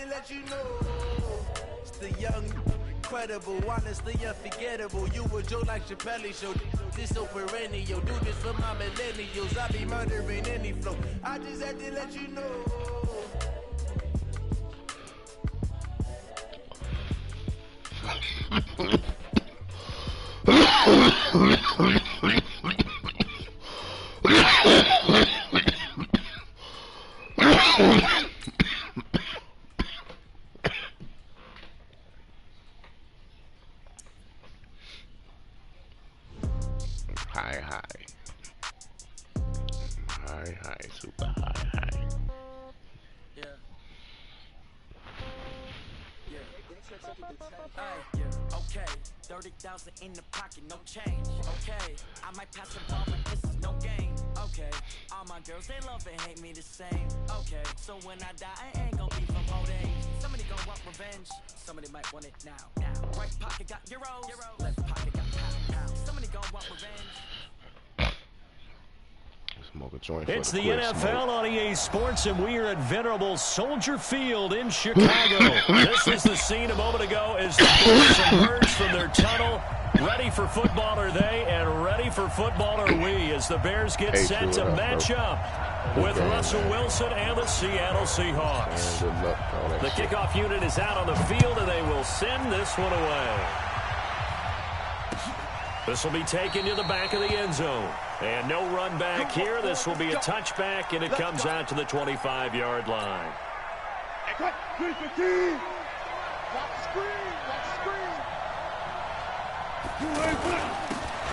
to let you know. It's the young, incredible, honestly unforgettable. You a joke like Chappelle Show. This so perennial. Do this for my millennials. I be murdering any flow. I just had to let you know. High, super high. Yeah. Yeah. Okay. 30,000 in the pocket, no change. Okay. I might pass the ball, but this is no game. Okay. All my girls, they love and hate me the same. Okay. So when I die, I ain't gonna be from old age. Somebody gonna want revenge. Somebody might want it now. Right pocket got euros. Left pocket got pound. Somebody gonna want revenge. It's the NFL on EA Sports, and we are at venerable Soldier Field in Chicago. This was the scene a moment ago as the Bears emerged from their tunnel. Ready for football are they, and ready for football are we, as the Bears get set to match up with Russell Wilson and the Seattle Seahawks. The kickoff unit is out on the field, and they will send this one away. This will be taken to the back of the end zone. And no run back here. This will be a touchback, and it comes out to the 25-yard line.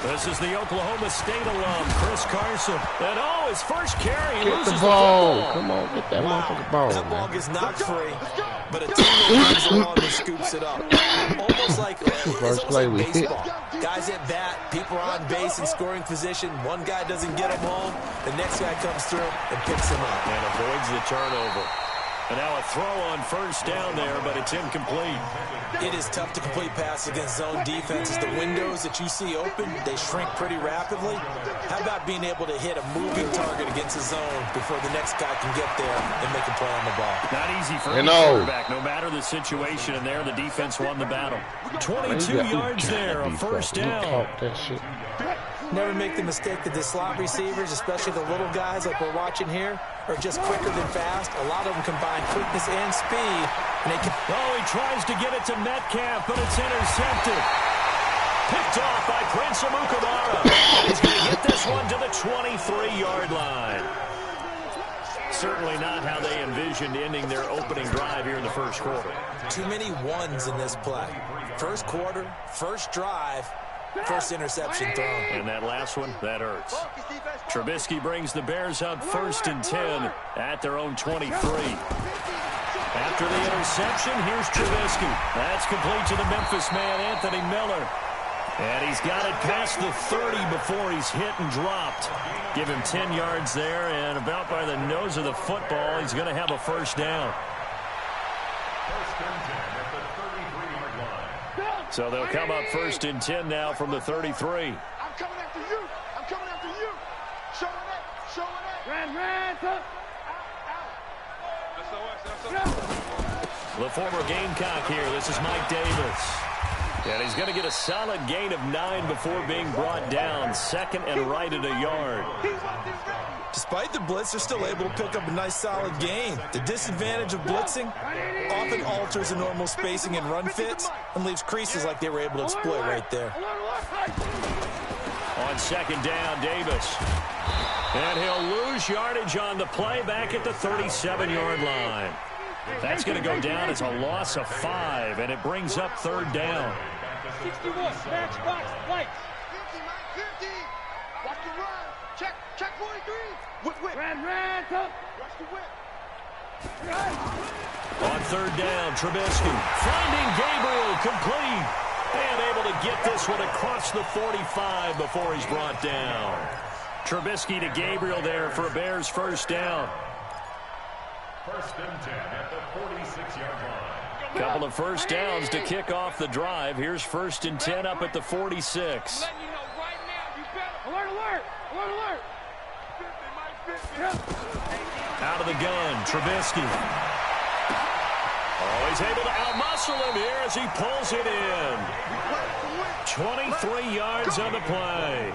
This is the Oklahoma State alum, Chris Carson. And his first carry. Get the ball. Come on, get that motherfucking ball. That ball gets knocked free, but a teammate comes along and scoops it up. Almost like baseball. Guys at bat, people are on base in scoring position. One guy doesn't get him home. The next guy comes through and picks him up. And avoids the turnover. And now a throw on first down there, but it's incomplete. It is tough to complete passes against zone defenses. The windows that you see open, they shrink pretty rapidly. How about being able to hit a moving target against a zone before the next guy can get there and make a play on the ball? Not easy for any quarterback. No matter the situation, and there the defense won the battle. 22 yards there, a first down. Never make the mistake that the slot receivers, especially the little guys like we're watching here, are just quicker than fast. A lot of them combine quickness and speed. And they can he tries to get it to Metcalf, but it's intercepted. Picked off by Prince Amukamara. He's going to get this one to the 23-yard line. Certainly not how they envisioned ending their opening drive here in the first quarter. Too many ones in this play. First quarter, first drive, first interception thrown. And that last one, that hurts. Trubisky brings the Bears up 1st and 10 at their own 23. After the interception, here's Trubisky. That's complete to the Memphis man, Anthony Miller. And he's got it past the 30 before he's hit and dropped. Give him 10 yards there, and about by the nose of the football, he's going to have a first down. So they'll come up 1st and 10 now from the 33. I'm coming after you. I'm coming after you. Showing it. Showing it. Ran. The former Gamecock here. This is Mike Davis. And he's going to get a solid gain of 9 before being brought down. Second and right at a yard. Despite the blitz, they're still able to pick up a nice solid gain. The disadvantage of blitzing often alters the normal spacing and run fits and leaves creases like they were able to exploit right there. On second down, Davis. And he'll lose yardage on the play back at the 37-yard line. That's going to go down as a loss of 5, and it brings up 3rd down. 61, matchbox, lights. 50. Watch the run. Check 43. Whip. Ran, come. Watch the whip. On 3rd down, Trubisky finding Gabriel complete. And able to get this one across the 45 before he's brought down. Trubisky to Gabriel there for a Bears first down. 1st and 10 at the 46-yard line. Couple of first downs to kick off the drive. Here's 1st and 10 up at the 46. Alert. Out of the gun, Trubisky. Oh, he's able to outmuscle him here as he pulls it in. 23 yards on the play.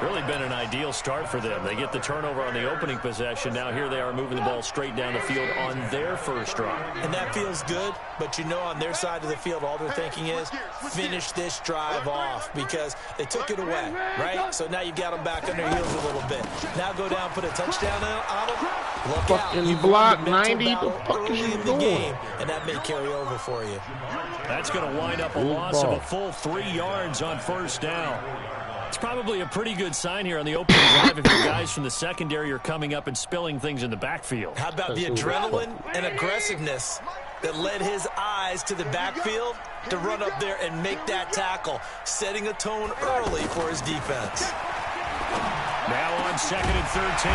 Really been an ideal start for them. They get the turnover on the opening possession. Now here they are moving the ball straight down the field on their first drive. And that feels good, but you know on their side of the field, all they're thinking is finish this drive off because they took it away, right? So now you've got them back on their heels a little bit. Now go down, put a touchdown on them. Look out. Fucking block 90. The fuck is Early you in the doing? game, and that may carry over for you. That's going to wind up a loss of a full 3 yards on first down. It's probably a pretty good sign here on the opening drive if your guys from the secondary are coming up and spilling things in the backfield. How about the adrenaline and aggressiveness that led his eyes to the backfield to run up there and make that tackle, setting a tone early for his defense. Now on 2nd and 13.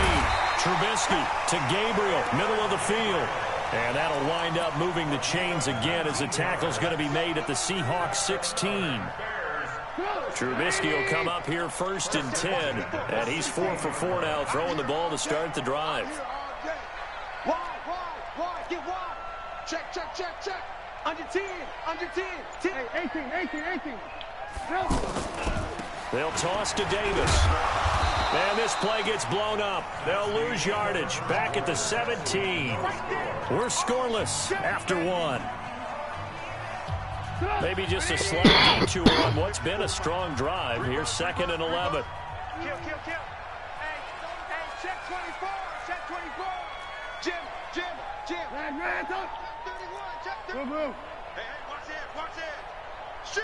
Trubisky to Gabriel, middle of the field. And that'll wind up moving the chains again as the tackle's going to be made at the Seahawks 16. Trubisky will come up here 1st and 10. And he's 4 for 4 now, throwing the ball to start the drive. Wide, get wide. Check. Under 10, 10. Hey, 18. They'll toss to Davis. And this play gets blown up. They'll lose yardage. Back at the 17. We're scoreless after 1. Maybe just a slight detour on what's been a strong drive. Here's 2nd and 11. Kill. Hey, check 24. Jim. Ran, up. 31, check 31. Move. Hey, watch it. Shit.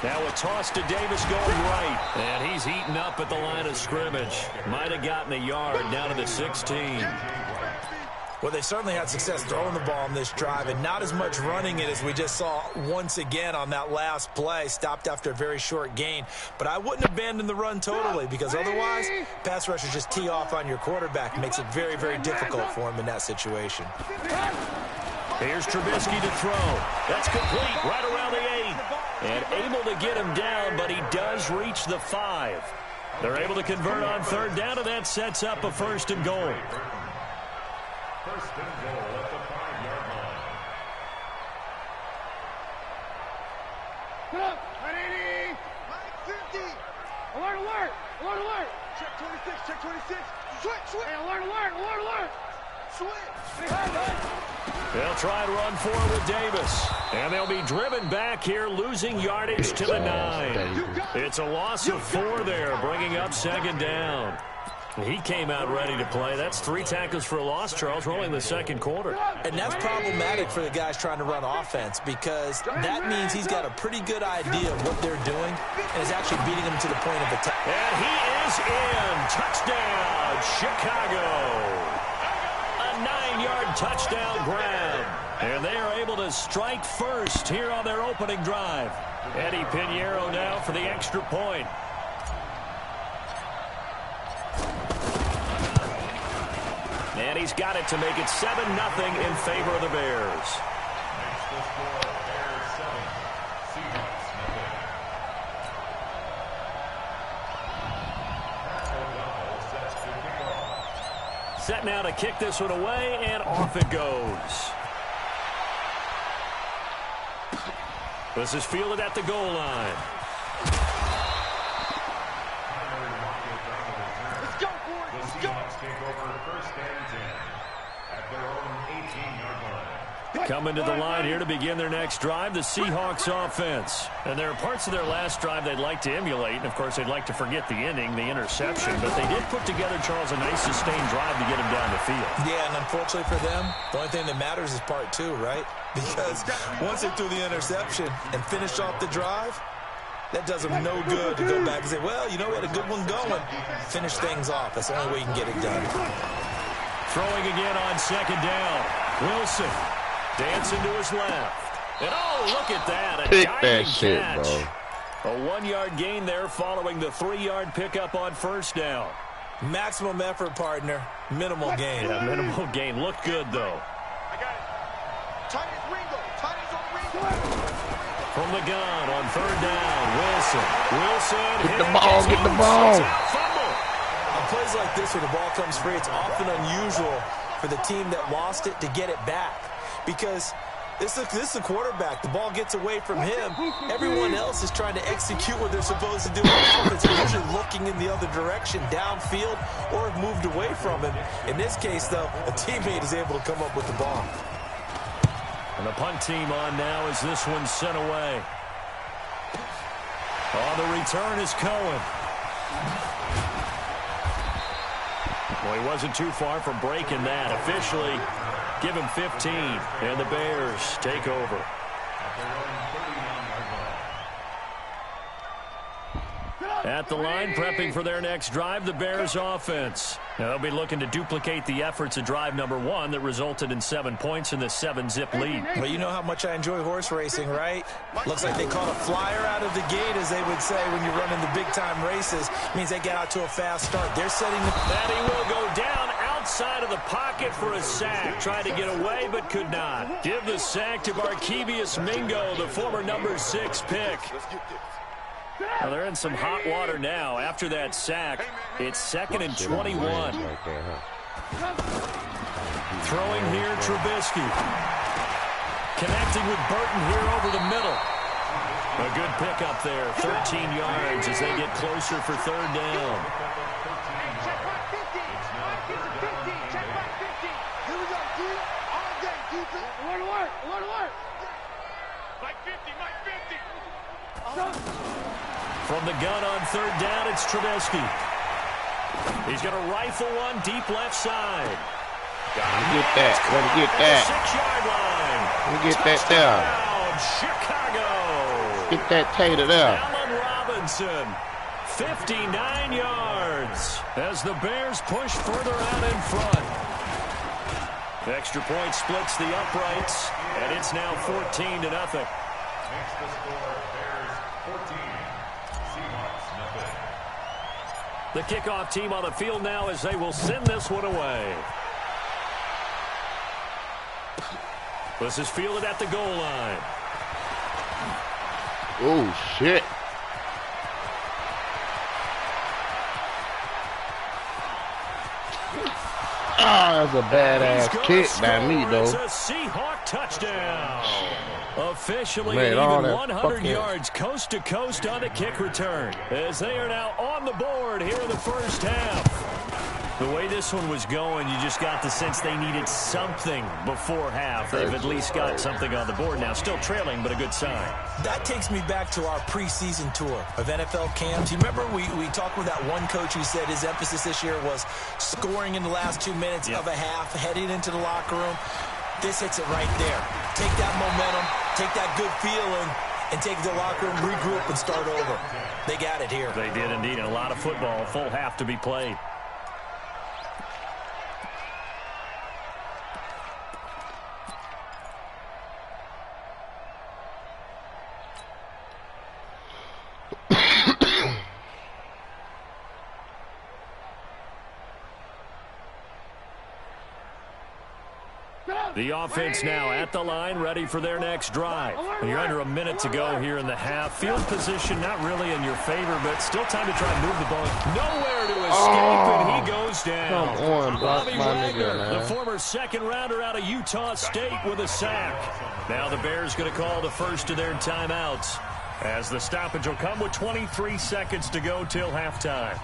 Now a toss to Davis going right. And he's eaten up at the line of scrimmage. Might have gotten a yard down to the 16. Well, they certainly had success throwing the ball on this drive and not as much running it as we just saw once again on that last play. Stopped after a very short gain. But I wouldn't abandon the run totally because otherwise pass rushers just tee off on your quarterback. It makes it very, very difficult for him in that situation. Here's Trubisky to throw. That's complete right around the 8. And able to get him down, but he does reach the 5. They're able to convert on 3rd down, and that sets up a 1st and goal. 1st and goal at the 5-yard line. Put up, 180. 50. Alert. Check 26. Switch. Hey, alert. Switch. They'll try and run forward with Davis. And they'll be driven back here, losing yardage to the 9. It's a loss of 4 there, bringing up 2nd down. He came out ready to play. That's 3 tackles for a loss, Charles, rolling the 2nd quarter. And that's problematic for the guys trying to run offense because that means he's got a pretty good idea of what they're doing and is actually beating them to the point of attack. And he is in. Touchdown, Chicago. A 9-yard touchdown grab. And they are able to strike first here on their opening drive. Eddie Pinheiro now for the extra point. And he's got it to make it 7-0 in favor of the Bears. Set now to kick this one away, and off it goes. This is fielded at the goal line. Coming to the line here to begin their next drive, the Seahawks offense. And there are parts of their last drive they'd like to emulate. And, of course, they'd like to forget the inning, the interception. But they did put together, Charles, a nice sustained drive to get him down the field. Yeah, and unfortunately for them, the only thing that matters is part 2, right? Because once they threw the interception and finished off the drive, that does them no good to go back and say, well, you know, we had a good one going. Finish things off. That's the only way you can get it done. Throwing again on 2nd down. Wilson. Dancing to his left. And oh, look at that. Pick that shit, bro. A 1-yard gain there following the 3-yard pickup on 1st down. Maximum effort, partner. Minimal gain. Yeah, minimal gain. Looked good, though. I got it. Tiny's on Ringo. From the gun on 3rd down. Wilson. Get the ball. On plays like this where the ball comes free, it's often unusual for the team that lost it to get it back. Because this is a quarterback. The ball gets away from him. Everyone else is trying to execute what they're supposed to do on offense. They're usually looking in the other direction, downfield, or have moved away from him. In this case, though, a teammate is able to come up with the ball. And the punt team on now as this one's sent away. On the return is Cohen. Well, he wasn't too far from breaking that. Officially, give him 15, and the Bears take over. At the line, prepping for their next drive, the Bears offense. Now, they'll be looking to duplicate the efforts of drive number 1 that resulted in 7 points in the 7-zip lead. Well, you know how much I enjoy horse racing, right? Looks like they caught a flyer out of the gate, as they would say when you're running the big-time races. Means they get out to a fast start. They're setting the... That he will go down outside of the pocket for a sack. Tried to get away, but could not. Give the sack to Barkevius Mingo, the former number 6 pick. Well, they're in some hot water now. After that sack, it's 2nd and 21. Throwing here, Trubisky. Connecting with Burton here over the middle. A good pick up there, 13 yards as they get closer for 3rd down. Check back 50. Check back 50. Here we go, D. All day, defense. One work. Mike 50, Mike 50. From the gun on 3rd down, it's Trubisky. He's going to rifle one deep left side. Let me get that. Let me get that. 6-yard line. Let me get that there. Chicago. Get that tater there. Allen Robinson, 59 yards as the Bears push further out in front. Extra point splits the uprights, and it's now 14-0. Makes the score Bears 14. The kickoff team on the field now as they will send this one away. This is fielded at the goal line. Oh, shit. Oh, that's a badass kick by me, though. It's a Seahawk touchdown. Officially Man, even 100 yards coast to coast on the kick return as they are now on the board here in the first half. The way this one was going, you just got the sense they needed something before half. They've at least got something on the board now. Still trailing, but a good sign. That takes me back to our preseason tour of NFL camps. You remember we talked with that one coach who said his emphasis this year was scoring in the last 2 minutes of a half, heading into the locker room. This hits it right there. Take that momentum, take that good feeling, and take it to the locker room, regroup, and start over. They got it here. They did indeed. A lot of football, full half to be played. The offense now at the line, ready for their next drive. And you're under a minute to go here in the half. Field position not really in your favor, but still time to try and move the ball. Nowhere to escape, and he goes down. Come on, Bobby my Wagner, nigga, man. the former second-rounder out of Utah State with a sack. Now the Bears going to call the first of their timeouts as the stoppage will come with 23 seconds to go till halftime.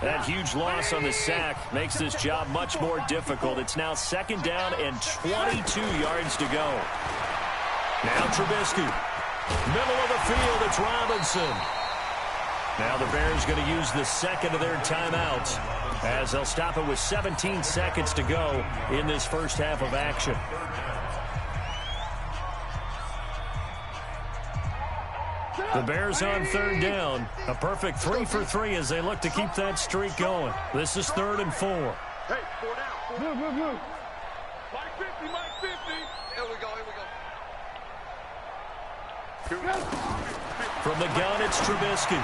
That huge loss on the sack makes this job much more difficult. It's now 2nd down and 22 yards to go. Now Trubisky. Middle of the field, it's Robinson. Now the Bears going to use the second of their timeouts as they'll stop it with 17 seconds to go in this first half of action. The Bears on 3rd down. A perfect 3 for 3 as they look to keep that streak going. This is 3rd and 4. Hey, 4 down. Move. Mike 50, Mike 50. Here we go. From the gun, it's Trubisky.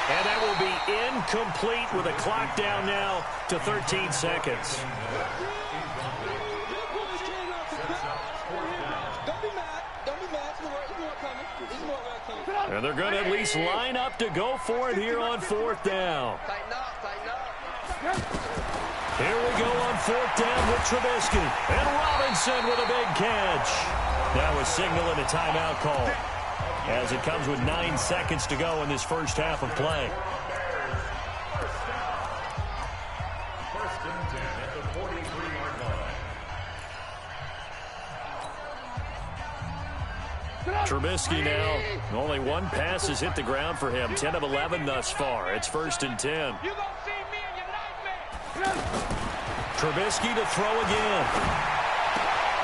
And that will be incomplete with a clock down now to 13 seconds. And they're going to at least line up to go for it here on 4th down. Here we go on 4th down with Trubisky. And Robinson with a big catch. Now a signal and a timeout call, as it comes with 9 seconds to go in this first half of play. First and 10 at the 43-yard line. Trubisky now, only one pass has hit the ground for him. 10 of 11 thus far. It's 1st and 10. Trubisky to throw again.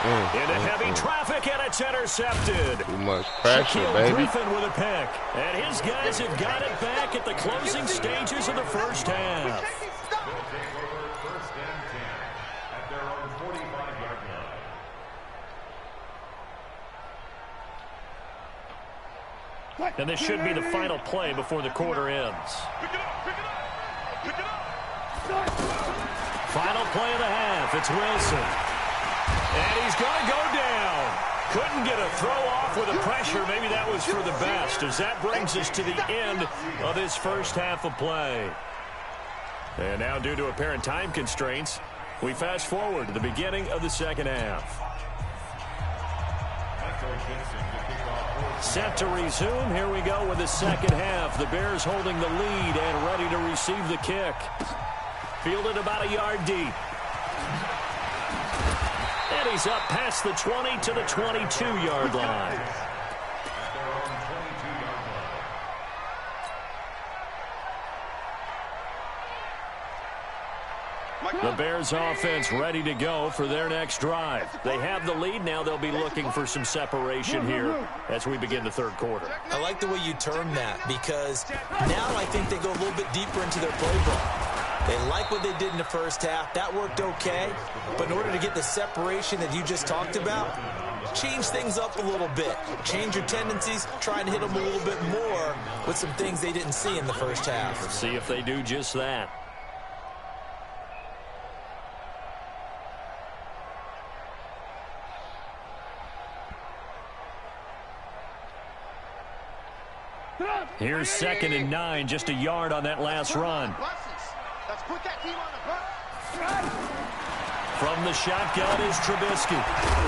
Into heavy traffic, and it's intercepted. Too much pressure, baby. Griffin with a pick. And his guys have got it back at the closing stages of the first half. They'll take over 1st and 10 at their own 45-yard line. And this should be the final play before the quarter ends. Final play of the half. It's Wilson. And he's going to go down. Couldn't get a throw off with the pressure. Maybe that was for the best, as that brings us to the end of this first half of play. And now, due to apparent time constraints, we fast forward to the beginning of the second half. Set to resume. Here we go with the second half. The Bears holding the lead and ready to receive the kick. Fielded about a yard deep. And he's up past the 20 to the 22-yard line. The Bears offense ready to go for their next drive. They have the lead. Now they'll be looking for some separation here as we begin the third quarter. I like the way you term that, because now I think they go a little bit deeper into their playbook. They like what they did in the first half. That worked okay. But in order to get the separation that you just talked about, change things up a little bit. Change your tendencies. Try and hit them a little bit more with some things they didn't see in the first half. Let's see if they do just that. Here's 2nd and 9, just a yard on that last run. From the shotgun is Trubisky.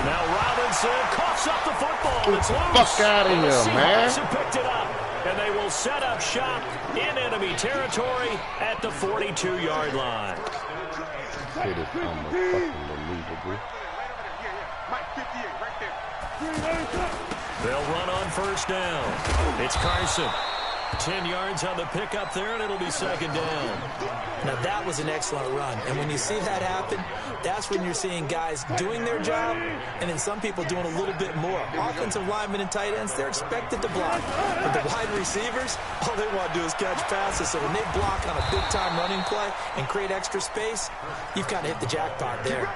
Now Robinson coughs up the football. It's loose. Fuck out of here, man. Have picked it up, and they will set up shop in enemy territory at the 42-yard line. It is unbelievable. They'll run on 1st down. It's Carson. 10 yards on the pickup there, and it'll be 2nd down. Now, that was an excellent run. And when you see that happen, that's when you're seeing guys doing their job and then some people doing a little bit more. Offensive linemen and tight ends, they're expected to block. But the wide receivers, all they want to do is catch passes. So when they block on a big-time running play and create extra space, you've kind of hit the jackpot there.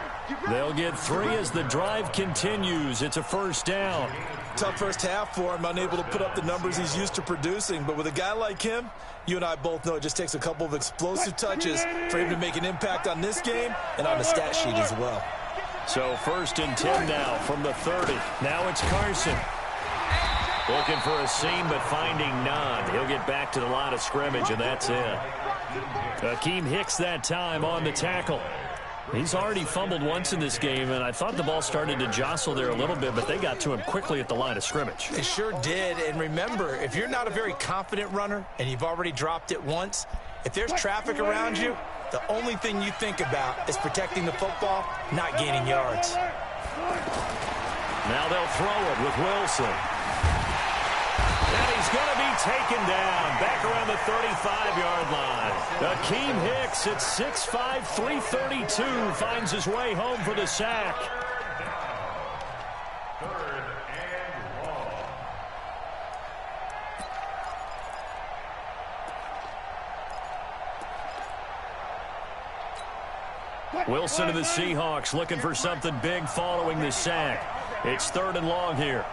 They'll get 3 as the drive continues. It's a 1st down. Tough first half for him, unable to put up the numbers he's used to producing. But with a guy like him, you and I both know it just takes a couple of explosive touches for him to make an impact on this game and on the stat sheet as well. So 1st and 10 now from the 30. Now it's Carson. Looking for a seam, but finding none. He'll get back to the line of scrimmage, and that's it. Akeem Hicks that time on the tackle. He's already fumbled once in this game, and I thought the ball started to jostle there a little bit, but they got to him quickly at the line of scrimmage. It sure did, and remember, if you're not a very confident runner and you've already dropped it once, if there's traffic around you, the only thing you think about is protecting the football, not gaining yards. Now they'll throw it with Wilson. And he's going to be taken down back around the 35-yard line. Akeem Hicks at 6'5", 332 finds his way home for the sack. 3rd and long. Wilson and the Seahawks looking for something big following the sack. It's 3rd and long here.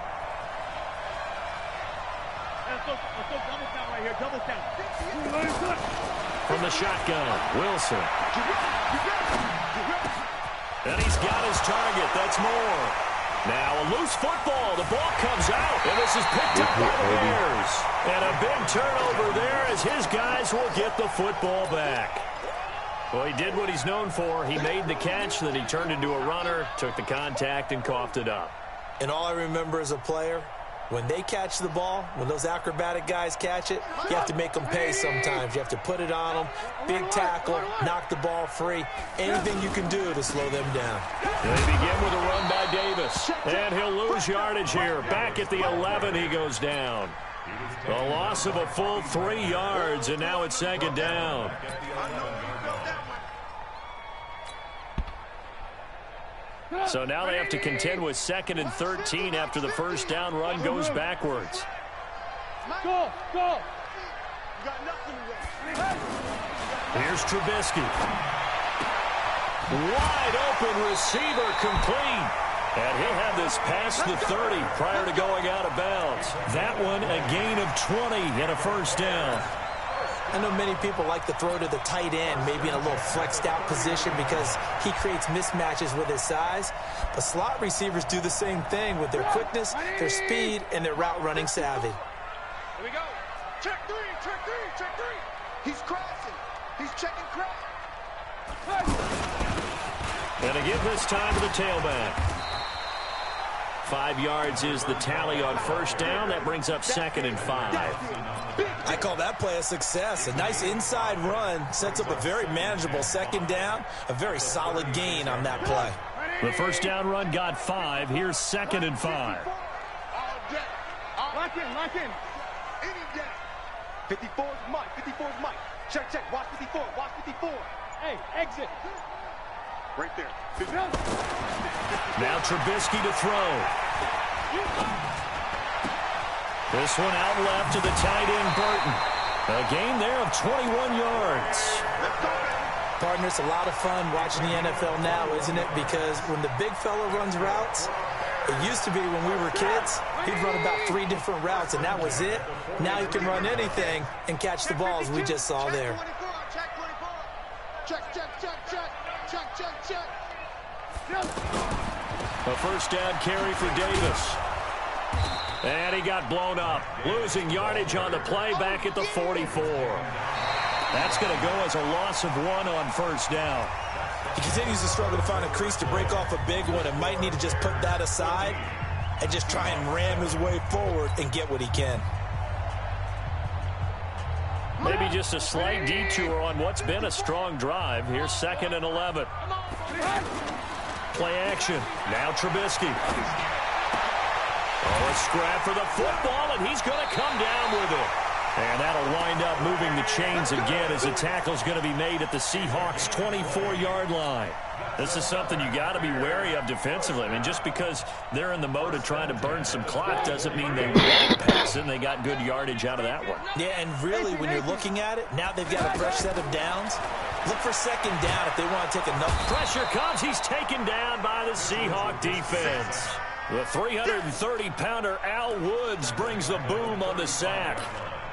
From the shotgun, Wilson. And he's got his target. That's more. Now a loose football. The ball comes out, and this is picked up by the Bears. And a big turnover there as his guys will get the football back. Well, he did what he's known for. He made the catch, then he turned into a runner, took the contact, and coughed it up. And all I remember as a player, when they catch the ball, when those acrobatic guys catch it, you have to make them pay sometimes. You have to put it on them, big tackle, knock the ball free, anything you can do to slow them down. They begin with a run by Davis, and he'll lose yardage here. Back at the 11, he goes down. A loss of a full 3 yards, and now it's second down. So now they have to contend with 2nd and 13 after the first down run goes backwards. Go, go. Here's Trubisky. Wide open receiver complete. And he'll have this past the 30 prior to going out of bounds. That one a gain of 20 and a first down. I know many people like to throw to the tight end, maybe in a little flexed out position because he creates mismatches with his size. But slot receivers do the same thing with their quickness, their speed, and their route running savvy. Here we go. Check three, check three, check three. He's crashing. He's checking crash. And a give this time to the tailback. 5 yards is the tally on first down. That brings up 2nd and 5. I call that play a success. A nice inside run sets up a very manageable second down. A very solid gain on that play. The first down run got 5. Here's 2nd and 5. Lock in, lock in. Any day. 54 is Mike, 54 is Mike. Check, check. Watch 54, watch 54. Hey, exit. Right there. Now Trubisky to throw. This one out left to the tight end, Burton. A gain there of 21 yards. Partner, it's a lot of fun watching the NFL now, isn't it? Because when the big fella runs routes, it used to be when we were kids, he'd run about 3 different routes, and that was it. Now he can run anything and catch the balls we just saw there. Check 24. Check, check, check, check. Check, check, check. A first down carry for Davis. And he got blown up. Losing yardage on the play back at the 44. That's going to go as a loss of 1 on first down. He continues to struggle to find a crease to break off a big one and might need to just put that aside and just try and ram his way forward and get what he can. Maybe just a slight detour on what's been a strong drive. Here's 2nd and 11. Play action. Now Trubisky. Oh, a scrap for the football, and he's going to come down with it. And that'll wind up moving the chains again as the tackle's going to be made at the Seahawks' 24-yard line. This is something you got to be wary of defensively. I mean, just because they're in the mode of trying to burn some clock doesn't mean they won't pass, and they got good yardage out of that one. Yeah, and really, when you're looking at it, now they've got a fresh set of downs. Look for second down if they want to take enough. Pressure comes. He's taken down by the Seahawk defense. The 330-pounder Al Woods brings the boom on the sack.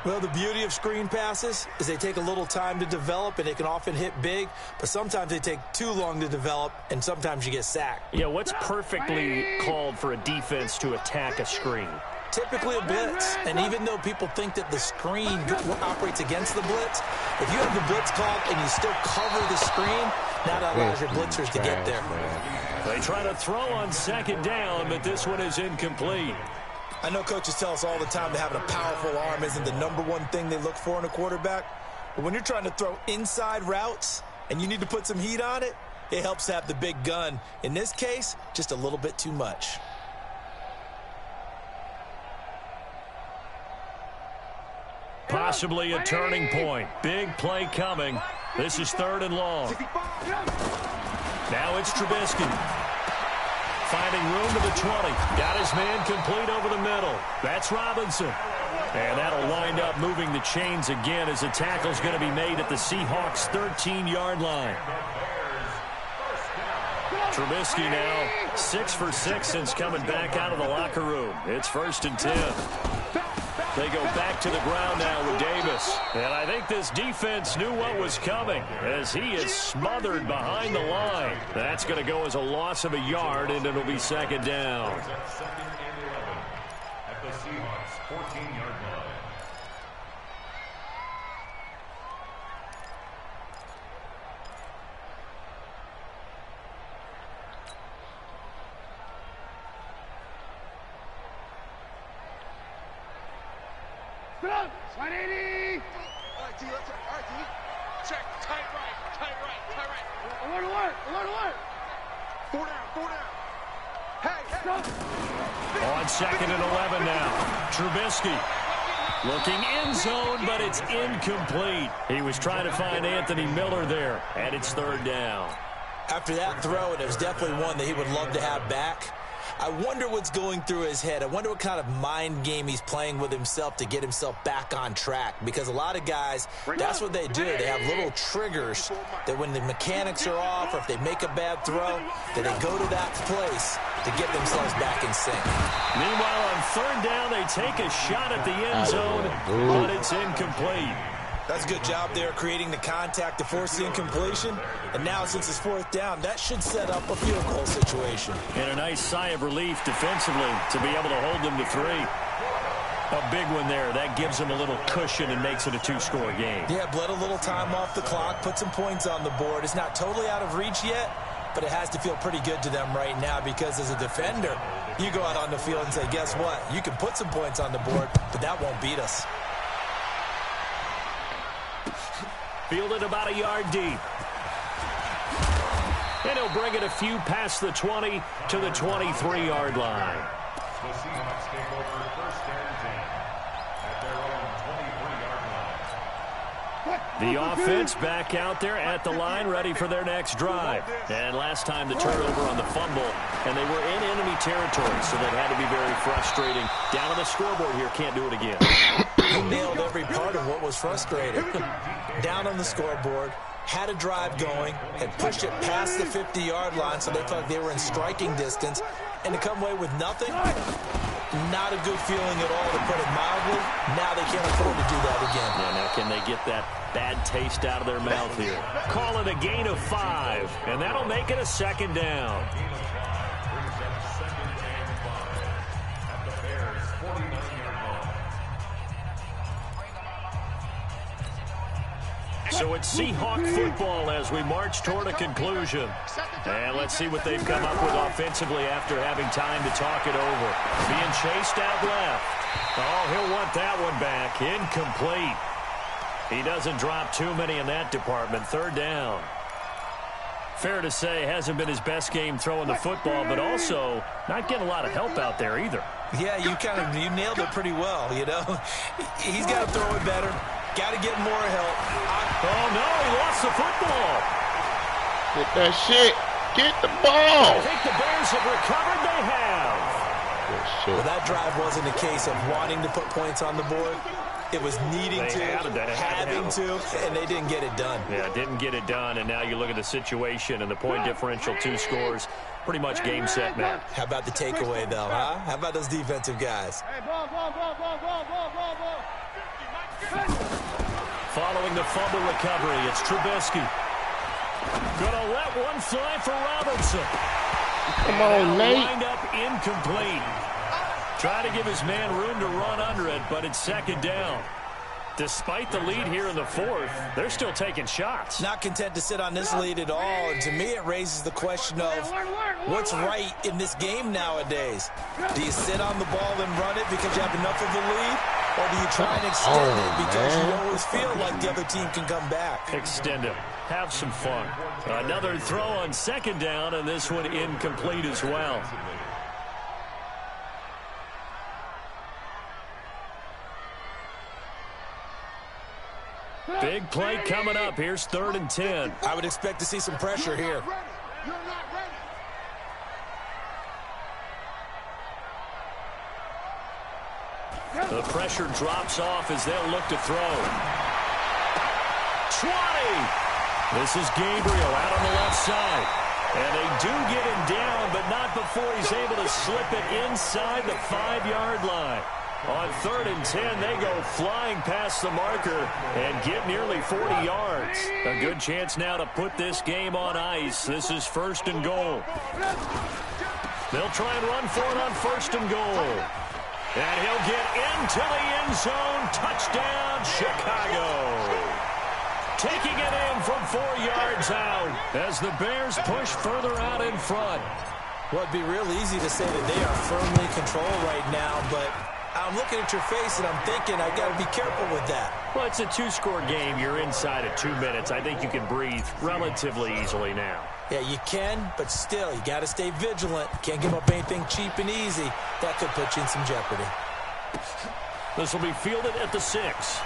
Well, the beauty of screen passes is they take a little time to develop, and they can often hit big, but sometimes they take too long to develop, and sometimes you get sacked. Yeah, what's perfectly called for a defense to attack a screen? Typically a blitz, and even though people think that the screen operates against the blitz, if you have the blitz called and you still cover the screen, now that allows your blitzers to get there. They try to throw on second down, but this one is incomplete. I know coaches tell us all the time that having a powerful arm isn't the #1 thing they look for in a quarterback, but when you're trying to throw inside routes and you need to put some heat on it, it helps to have the big gun. In this case, just a little bit too much. Possibly a turning point. Big play coming. This is 3rd and long. Now it's Trubisky. Finding room to the 20. Got his man complete over the middle. That's Robinson. And that'll wind up moving the chains again as the tackle's going to be made at the Seahawks' 13-yard line. Trubisky now 6 for 6 since coming back out of the locker room. It's 1st and 10. They go back to the ground now with Davis. And I think this defense knew what was coming as he is smothered behind the line. That's going to go as a loss of a yard, and it'll be 2nd down. At the Seahawks' 14-yard line. 180. All right, D, let's go. All right, D. Check. Tight right. Tight right. Tight right. Alert, alert. Alert, alert. 4 down. 4 down. Hey, stop. On 2nd and 11 now. Trubisky looking end zone, but it's incomplete. He was trying to find Anthony Miller there, and it's 3rd down. After that throw, and it was definitely one that he would love to have back, I wonder what's going through his head. I wonder what kind of mind game he's playing with himself to get himself back on track. Because a lot of guys, that's what they do. They have little triggers that when the mechanics are off or if they make a bad throw, that they go to that place to get themselves back in sync. Meanwhile, on 3rd down, they take a shot at the end zone, but it's incomplete. That's a good job there, creating the contact to force the incompletion. And now, since it's 4th down, that should set up a field goal situation. And a nice sigh of relief defensively to be able to hold them to 3. A big one there. That gives them a little cushion and makes it a 2-score game. Yeah, bled a little time off the clock, put some points on the board. It's not totally out of reach yet, but it has to feel pretty good to them right now because as a defender, you go out on the field and say, guess what? You can put some points on the board, but that won't beat us. Fielded about a yard deep. And he'll bring it a few past the 20 to the 23-yard line. The Seahawks take over 1st and 10 at their own 23-yard line. The offense back out there at the line, ready for their next drive. And last time the turnover on the fumble, and they were in enemy territory, so that had to be very frustrating. Down on the scoreboard here, can't do it again. He nailed every part of what was frustrating. Down on the scoreboard, had a drive going, had pushed it past the 50-yard line, so they felt like they were in striking distance, and to come away with nothing, not a good feeling at all, to put it mildly. Now they can't afford to do that again. Yeah, now can they get that bad taste out of their mouth here? Call it a gain of 5, and that'll make it a 2nd down. Brings up 2nd and 5 at the Bears' 49-yard line. So it's Seahawk football as we march toward a conclusion. And let's see what they've come up with offensively after having time to talk it over. Being chased out left. Oh, he'll want that one back. Incomplete. He doesn't drop too many in that department. 3rd down. Fair to say, hasn't been his best game throwing the football, but also not getting a lot of help out there either. Yeah, you nailed it pretty well, you know. He's got to throw it better. Got to get more help. Oh, no, he lost the football. Get that shit. Get the ball. I think the Bears have recovered. They have. Well, that drive wasn't a case of wanting to put points on the board. It was needing to, having to, and they didn't get it done. Yeah, didn't get it done, and now you look at the situation and the point differential, 2 scores, pretty much game, set, match. How about the takeaway, though, huh? How about those defensive guys? Hey, ball. Following the fumble recovery, it's Trubisky. Gonna let one fly for Robinson. Come on, Nate. Wind up incomplete. Try to give his man room to run under it, but it's 2nd down. Despite the lead here in the 4th, they're still taking shots. Not content to sit on this lead at all. And to me, it raises the question of what's right in this game nowadays. Do you sit on the ball and run it because you have enough of a lead? Or do you try and extend it because you always feel like the other team can come back? Extend it. Have some fun. Another throw on 2nd down, and this one incomplete as well. Big play coming up. Here's 3rd and 10. I would expect to see some pressure here. The pressure drops off as they'll look to throw. 20! This is Gabriel out on the left side. And they do get him down, but not before he's able to slip it inside the 5-yard line. On 3rd and 10, they go flying past the marker and get nearly 40 yards. A good chance now to put this game on ice. This is 1st and goal. They'll try and run for it on 1st and goal. And he'll get into the end zone. Touchdown, Chicago. Taking it in from 4 yards out as the Bears push further out in front. Well, it'd be real easy to say that they are firmly in control right now, but I'm looking at your face, and I'm thinking I got to be careful with that. Well, it's a 2-score game. You're inside of 2 minutes. I think you can breathe relatively easily now. Yeah, you can, but still, you got to stay vigilant. Can't give up anything cheap and easy. That could put you in some jeopardy. This will be fielded at the 6.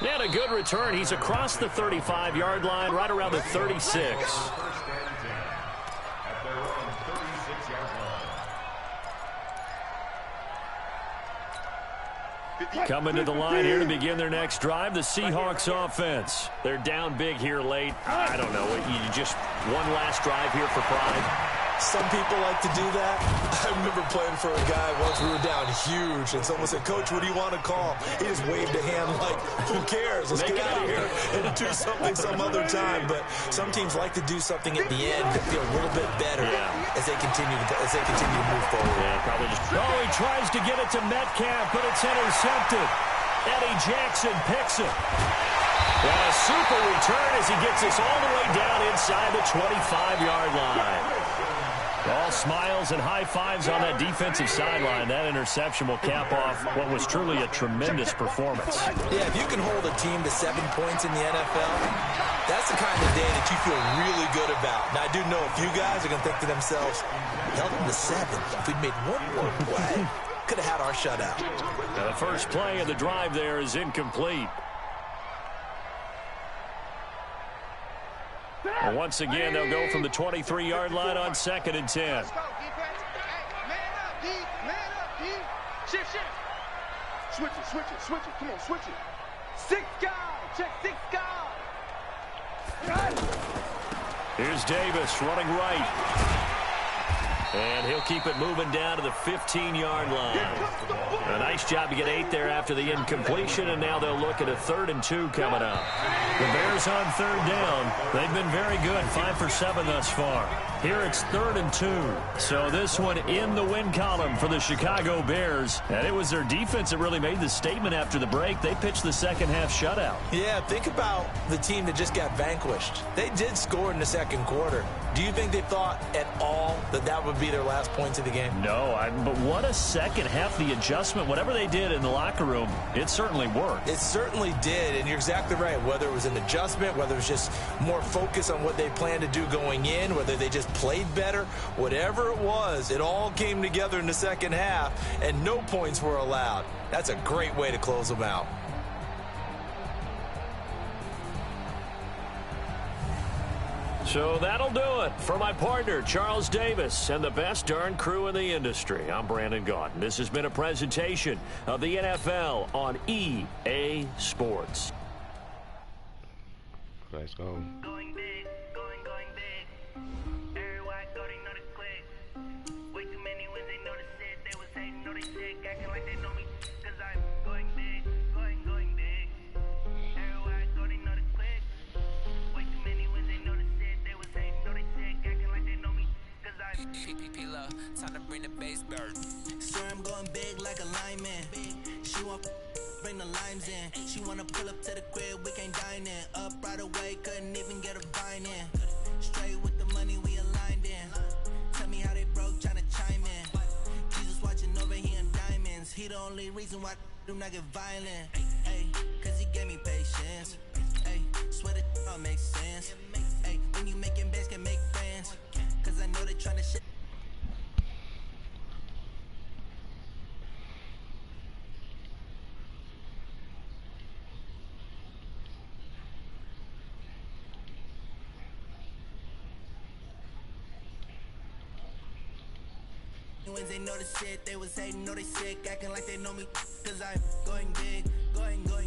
And a good return. He's across the 35-yard line, right around the 36. Coming to the line here to begin their next drive, the Seahawks offense. They're down big here late. I don't know. You just one last drive here for pride. Some people like to do that. I remember playing for a guy once. We were down huge, and someone said, "Coach, what do you want to call?" He just waved a hand like, "Who cares? Let's get out of here and do something some other time." But some teams like to do something at the end to feel a little bit better as they continue to move forward. Yeah, probably just. Oh, he tries to get it to Metcalf, but it's intercepted. Eddie Jackson picks it. And a super return as he gets this all the way down inside the 25-yard line. All smiles and high fives on that defensive sideline. That interception will cap off what was truly a tremendous performance. Yeah, if you can hold a team to 7 points in the NFL, that's the kind of day that you feel really good about. Now, I do know a few guys are going to think to themselves, held them to 7. If we'd made one more play, could have had our shutout. Now, the first play of the drive there is incomplete. And once again, they'll go from the 23-yard line on 2nd and 10. Let's go, defense. Hey, man up, D. Man up, D. Shift. Switch it. Come on, switch it. 6 guys. Check 6 guys. Here's Davis running right. And he'll keep it moving down to the 15-yard line. A nice job to get 8 there after the incompletion, and now they'll look at a 3rd and 2 coming up. The Bears on 3rd down. They've been very good, 5 for 7 thus far. Here it's 3rd and 2. So this one in the win column for the Chicago Bears. And it was their defense that really made the statement after the break. They pitched the second half shutout. Yeah, think about the team that just got vanquished. They did score in the second quarter. Do you think they thought at all that that would be their last points of the game? No, but what a second half. The adjustment, whatever they did in the locker room, it certainly worked. It certainly did, and you're exactly right. Whether it was an adjustment, whether it was just more focus on what they planned to do going in, whether they just played better, whatever it was, it all came together in the second half, and no points were allowed. That's a great way to close them out. So that'll do it for my partner, Charles Davis, and the best darn crew in the industry. I'm Brandon Gaudin. This has been a presentation of the NFL on EA Sports. Let's go. Going big, going big. Everybody know the click. Way too many when they know the shit. They was hating, know they sick, acting like they know me. Cause I'm going big, going big. Everybody know the click. Way too many when they know the shit. They was hating, know they sick, acting like they know me. Cause I'm PPP love, time to bring the base bird. Swear I'm going big like a lineman. She want bring the limes in. She wanna pull up to the crib, we can't dine in. Up right away, couldn't even get a vine in. Straight with the money we aligned in. Tell me how they broke, tryna chime in. Jesus watching over here in diamonds. He the only reason why do not get violent. Ay, cause he gave me patience. Ay, swear that all makes sense. Ay, when you making bets, can make friends. Cause I know they tryna shit. When they know the shit, they was hating, know they sick, acting like they know me. Cause I'm going big, going big.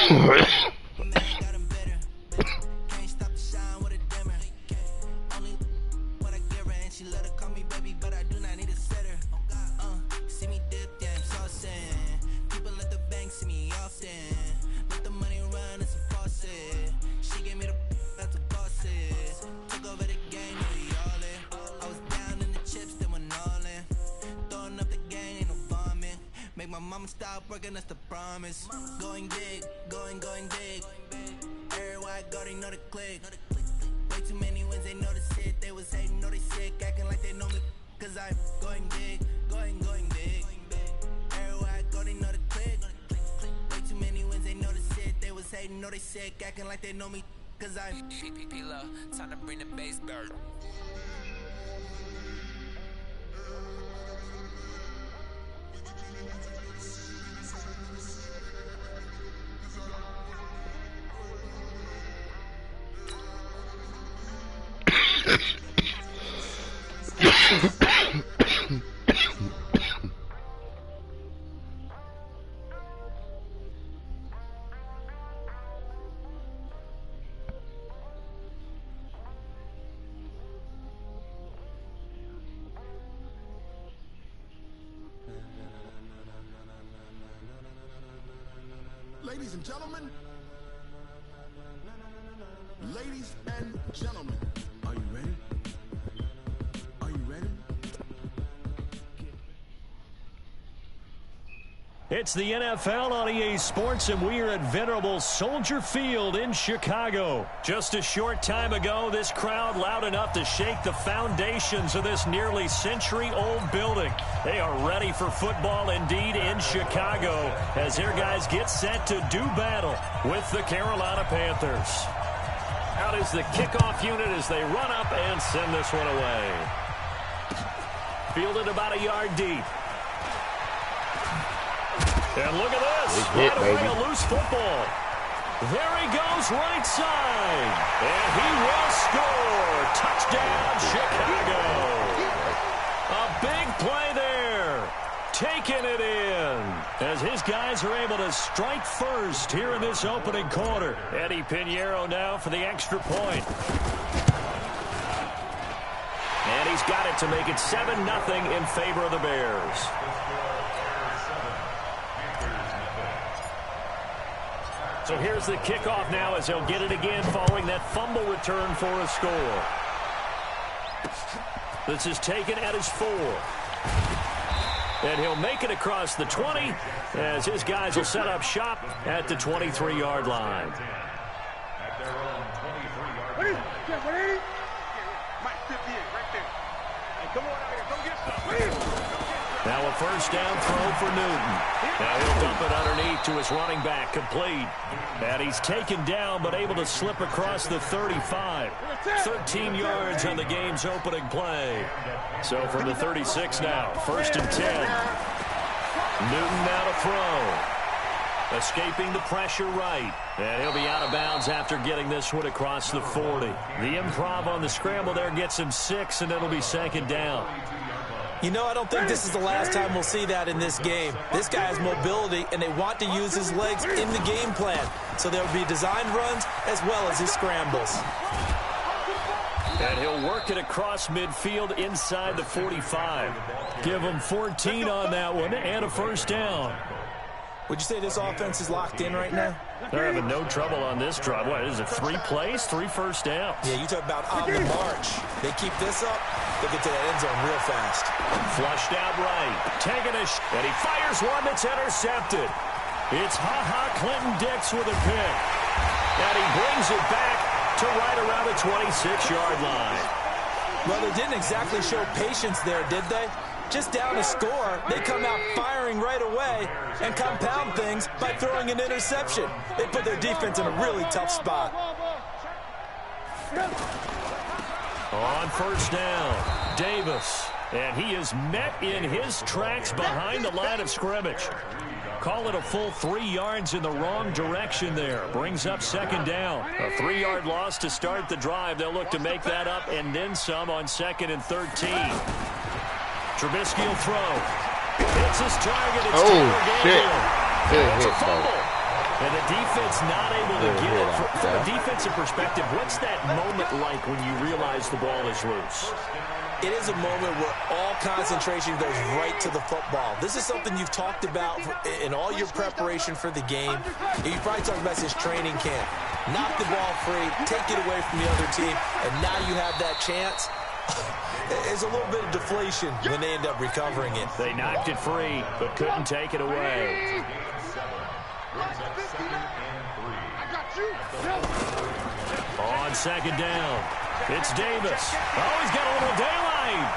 Everywhere. She get My mama stopped working, that's the promise. Going big, going big. Everywhere I go, they know the click. Way too many wins, they know the shit. They was hating, know they sick, acting like they know me. Cause I'm going big, going big. Everywhere I go, they know the click. Way too many wins, they know the shit. They was hating, know they sick, acting like they know me. Cause I'm PPP low, time to bring the bass back. Ladies and gentlemen, are you ready? Are you ready? It's the NFL on EA Sports, and we are at venerable Soldier Field in Chicago. Just a short time ago, this crowd loud enough to shake the foundations of this nearly century-old building. They are ready for football indeed in Chicago as their guys get set to do battle with the Carolina Panthers. Out is the kickoff unit as they run up and send this one away. Fielded about a yard deep. And look at this. Right away, a loose football. There he goes, right side. And he will score. Touchdown, Chicago. A big play there. Taking it in as his guys are able to strike first here in this opening quarter. Eddie Pinheiro now for the extra point. And he's got it to make it 7-0 in favor of the Bears. So here's the kickoff now as they'll get it again following that fumble return for a score. This is taken at his 4. And he'll make it across the 20 as his guys will set up shop at the 23-yard line. Now a first down throw for Newton. Now he'll dump it underneath to his running back, complete. And he's taken down but able to slip across the 35. 13 yards on the game's opening play. So from the 36 now, 1st and 10. Newton now to throw. Escaping the pressure right. And he'll be out of bounds after getting this one across the 40. The improv on the scramble there gets him 6, and it'll be 2nd down. You know, I don't think this is the last time we'll see that in this game. This guy has mobility, and they want to use his legs in the game plan. So there'll be designed runs as well as his scrambles. And he'll work it across midfield inside the 45. Give him 14 on that one and a first down. Would you say this offense is locked in right now? They're having no trouble on this drive. What is it, 3 plays, 3 first downs? Yeah, you talk about on the march. They keep this up, they get to that end zone real fast. Flushed out right. Taking a and he fires one that's intercepted. It's Clinton Dix with a pick. And he brings it back to right around the 26-yard line. Well, they didn't exactly show patience there, did they? Just down a score, they come out firing right away and compound things by throwing an interception. They put their defense in a really tough spot. On first down, Davis. And he is met in his tracks behind the line of scrimmage. Call it a full 3 yards in the wrong direction there. Brings up 2nd down. A 3-yard loss to start the drive. They'll look to make that up and then some on 2nd and 13. Trubisky will throw. Hits his target. It's It's a fumble. And the defense not able to get it. From a defensive perspective, what's that moment like when you realize the ball is loose? It is a moment where all concentration goes right to the football. This is something you've talked about in all your preparation for the game. You probably talked about this training camp. Knock the ball free, take it away from the other team, and now you have that chance. There's a little bit of deflation when they end up recovering it. They knocked it free, but couldn't take it away. On second down, it's Davis. Oh, he's got a little daylight.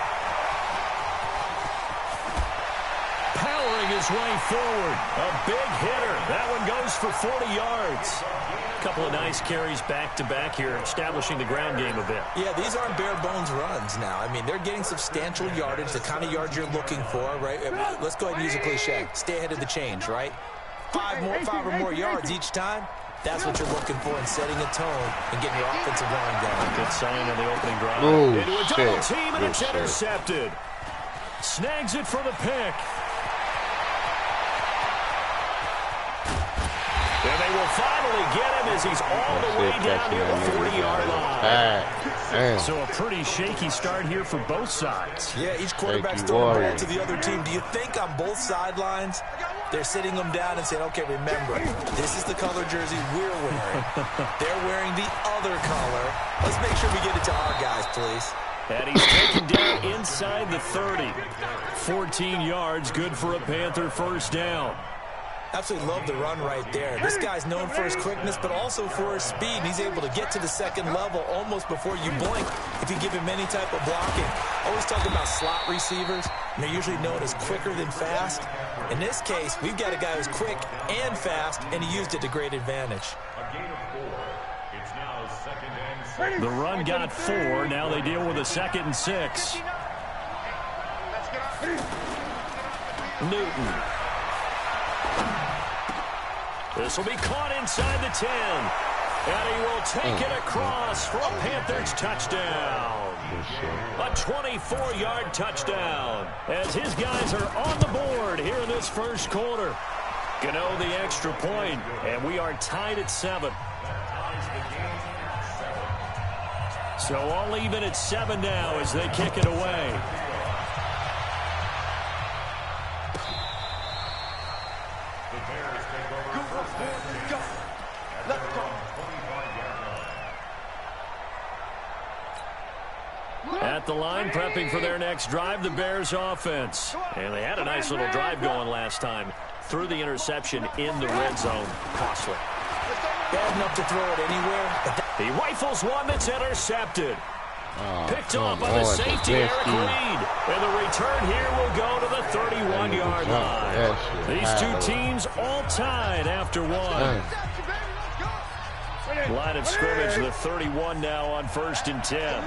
Powering his way forward. A big hitter. That one goes for 40 yards. A couple of nice carries back-to-back here, establishing the ground game a bit. Yeah, these aren't bare-bones runs now. I mean, they're getting substantial yardage, the kind of yards you're looking for, right? Let's go ahead and use a cliche. Stay ahead of the change, right? Five or more yards each time. That's what you're looking for in setting a tone and getting your offensive line going. Good sign on the opening drive. Oh, into a double shit. team, and it's Good intercepted. Snags it for the pick. And they will finally get him as he's all the way down near the 40-yard line. So a pretty shaky start here for both sides. Yeah, each quarterback's throwing the ball to the other team. Do you think on both sidelines they're sitting them down and saying, okay, remember, this is the color jersey we're wearing. They're wearing the other color. Let's make sure we get it to our guys, please. And he's taken down inside the 30. 14 yards, good for a Panther first down. Absolutely love the run right there. This guy's known for his quickness, but also for his speed. He's able to get to the second level almost before you blink if you give him any type of blocking. Always talking about slot receivers, and they're usually known as quicker than fast. In this case, we've got a guy who's quick and fast, and he used it to great advantage. A gain of 4. It's now 2nd and 6. The run got 4. Now they deal with a 2nd and 6. Newton. This will be caught inside the 10. And he will take it across for a Panthers touchdown. A 24-yard touchdown as his guys are on the board here in this first quarter. Gano the extra point, and we are tied at 7. So all even at 7 now as they kick it away. At the line, prepping for their next drive, the Bears offense. And they had a nice little drive going last time. Threw the interception in the red zone. Costly. Bad enough to throw it anywhere. He rifles one that's intercepted. Picked off by the safety, Eric Reed. And the return here will go to the 31-yard line. These two teams all tied after one. Line of scrimmage, the 31 now on 1st and 10.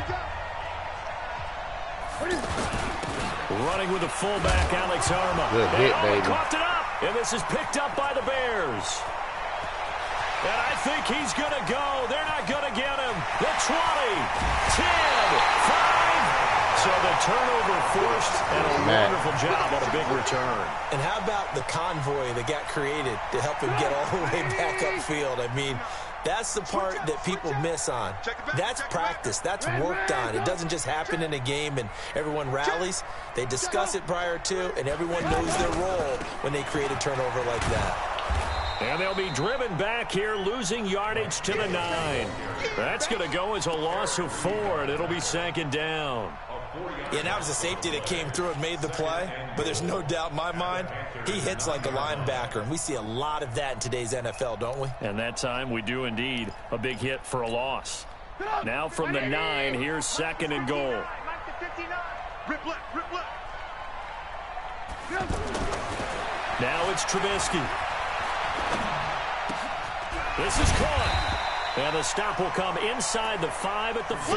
Running with the fullback, Alex Arma. Good hit, baby. Coughed it up, and this is picked up by the Bears. And I think he's going to go. They're not going to get him. The 20, 10, 5. So the turnover forced, and a wonderful job on a big return. And how about the convoy that got created to help him get all the way back upfield? I mean, that's the part that people miss on. That's practice. That's worked on. It doesn't just happen in a game and everyone rallies. They discuss it prior to, and everyone knows their role when they create a turnover like that. And they'll be driven back here, losing yardage to the 9. That's going to go as a loss of 4, and it'll be 2nd down. Yeah, that was a safety that came through and made the play, but there's no doubt in my mind he hits like a linebacker, and we see a lot of that in today's NFL, don't we? And that time we do indeed. A big hit for a loss. Now from the 9, here's 2nd and goal. Now it's Trubisky. This is caught. And the stop will come inside the 5 at the 4.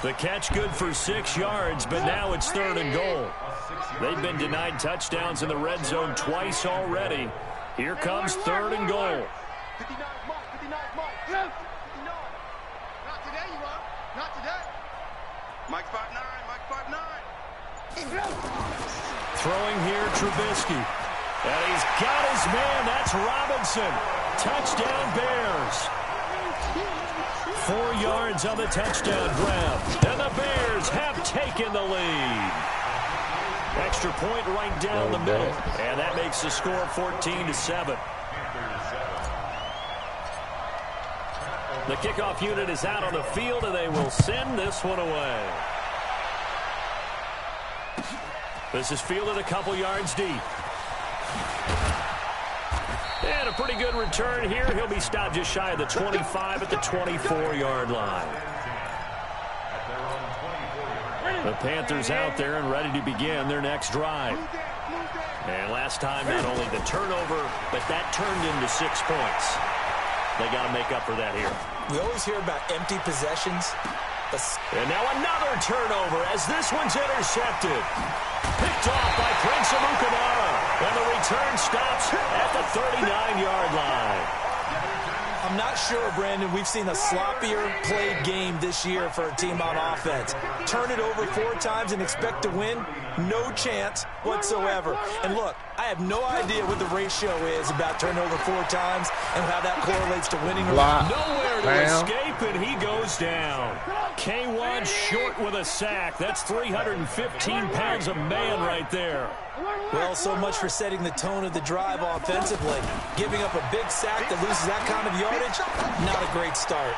The catch good for 6 yards, but now it's 3rd and goal. They've been denied touchdowns in the red zone twice already. Here comes 3rd and goal. 59 Mike. 59 Mike. 59. Not today, you are. Not today. Mike 5'9". Mike 5'9". Throwing here, Trubisky. And he's got his man. That's Robinson. Touchdown, Bears. 4 yards on the touchdown grab. And the Bears have taken the lead. Extra point right down the middle. And that makes the score 14-7. The kickoff unit is out on the field, and they will send this one away. This is fielded a couple yards deep. And a pretty good return here. He'll be stopped just shy of the 25 at the 24-yard line. The Panthers out there and ready to begin their next drive. And last time, not only the turnover, but that turned into 6 points. They got to make up for that here. We always hear about empty possessions. And now another turnover as this one's intercepted. Picked off by Prince Amukamara. And the return stops at the 39-yard line. I'm not sure, Brandon, we've seen a sloppier played game this year for a team on offense. Turn it over 4 times and expect to win? No chance whatsoever. And look, I have no idea what the ratio is about turning over 4 times and how that correlates to winning. Nowhere to escape, and he goes down. K1 short with a sack. That's 315 pounds of man right there. Well, so much for setting the tone of the drive offensively. Giving up a big sack that loses that kind of yardage, not a great start.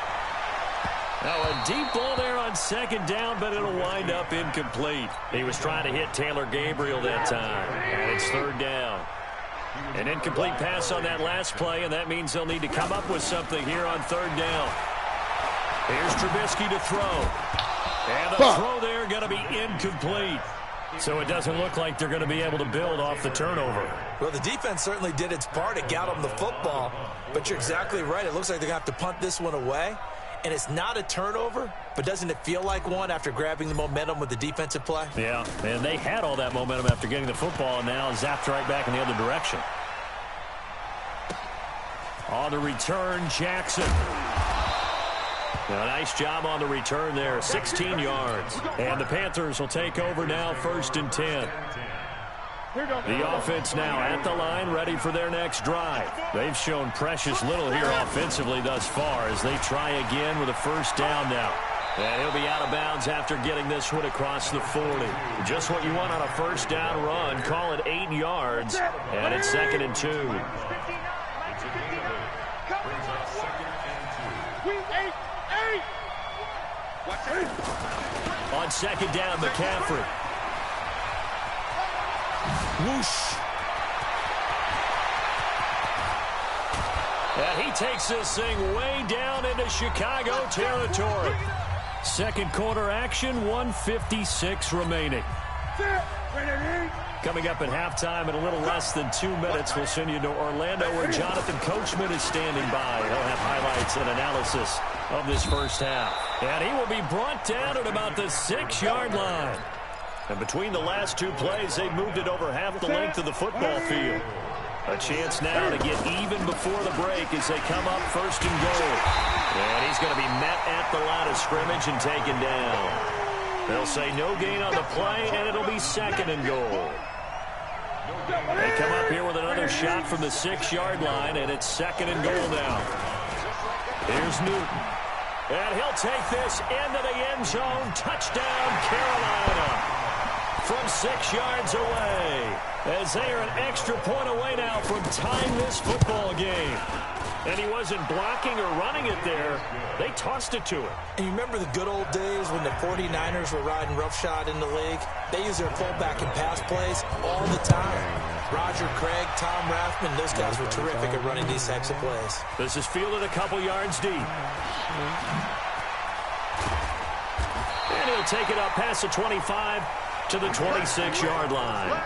Now a deep ball there on second down, but it'll wind up incomplete. He was trying to hit Taylor Gabriel that time, and it's third down. An incomplete pass on that last play, and that means they'll need to come up with something here on third down. Here's Trubisky to throw. And the throw there going to be incomplete. So it doesn't look like they're going to be able to build off the turnover. Well, the defense certainly did its part to get them the football. But you're exactly right. It looks like they're going to have to punt this one away. And it's not a turnover, but doesn't it feel like one after grabbing the momentum with the defensive play? Yeah, and they had all that momentum after getting the football, and now zapped right back in the other direction. On the return, Jackson. Now, nice job on the return there, 16 yards. And the Panthers will take over now, 1st and 10. The offense now at the line, ready for their next drive. They've shown precious little here offensively thus far as they try again with a first down now. And he'll be out of bounds after getting this one across the 40. Just what you want on a first down run. Call it 8 yards, and it's 2nd and 2. On second down, McCaffrey. Whoosh. And he takes this thing way down into Chicago territory. Second quarter action, 1:56 remaining. Coming up at halftime in a little less than 2 minutes, we'll send you to Orlando where Jonathan Coachman is standing by. He'll have highlights and analysis of this first half. And he will be brought down at about the 6-yard line. And between the last 2 plays, they've moved it over half the length of the football field. A chance now to get even before the break as they come up 1st and goal. And he's going to be met at the line of scrimmage and taken down. They'll say no gain on the play, and it'll be 2nd and goal. They come up here with another shot from the 6-yard line, and it's 2nd and goal now. Here's Newton. And he'll take this into the end zone. Touchdown, Carolina. From 6 yards away, as they are an extra point away now from tying this football game. And he wasn't blocking or running it there. They tossed it to him. And you remember the good old days when the 49ers were riding roughshod in the league? They used their fullback and pass plays all the time. Roger Craig, Tom Rathman, those guys were terrific at running these types of plays. This is fielded a couple yards deep. And he'll take it up past the 25 to the 26-yard line.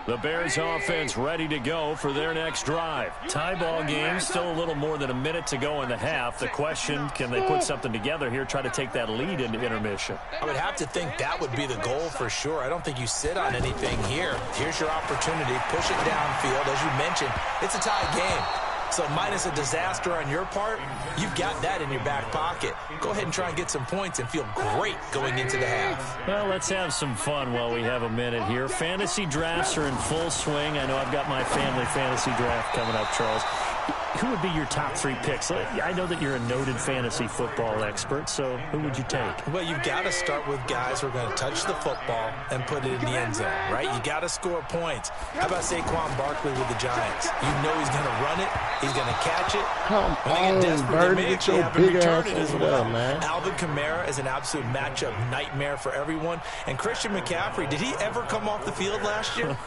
The Bears offense ready to go for their next drive. Tie ball game, still a little more than a minute to go in the half. The question, can they put something together here, try to take that lead into intermission? I would have to think that would be the goal for sure. I don't think you sit on anything here. Here's your opportunity. Push it downfield. As you mentioned, it's a tie game. So minus a disaster on your part, you've got that in your back pocket. Go ahead and try and get some points and feel great going into the half. Well, let's have some fun while we have a minute here. Fantasy drafts are in full swing. I know I've got my family fantasy draft coming up, Charles. who would be your top 3 picks? I know that you're a noted fantasy football expert, so who would you take? Well, you've got to start with guys who are going to touch the football and put it in the end zone, right? You got to score points. How about Saquon Barkley with the Giants? You know he's going to run it. He's going to catch it. Come on, Bird, get your big ass over there, man. Alvin Kamara is an absolute matchup nightmare for everyone. And Christian McCaffrey, did he ever come off the field last year?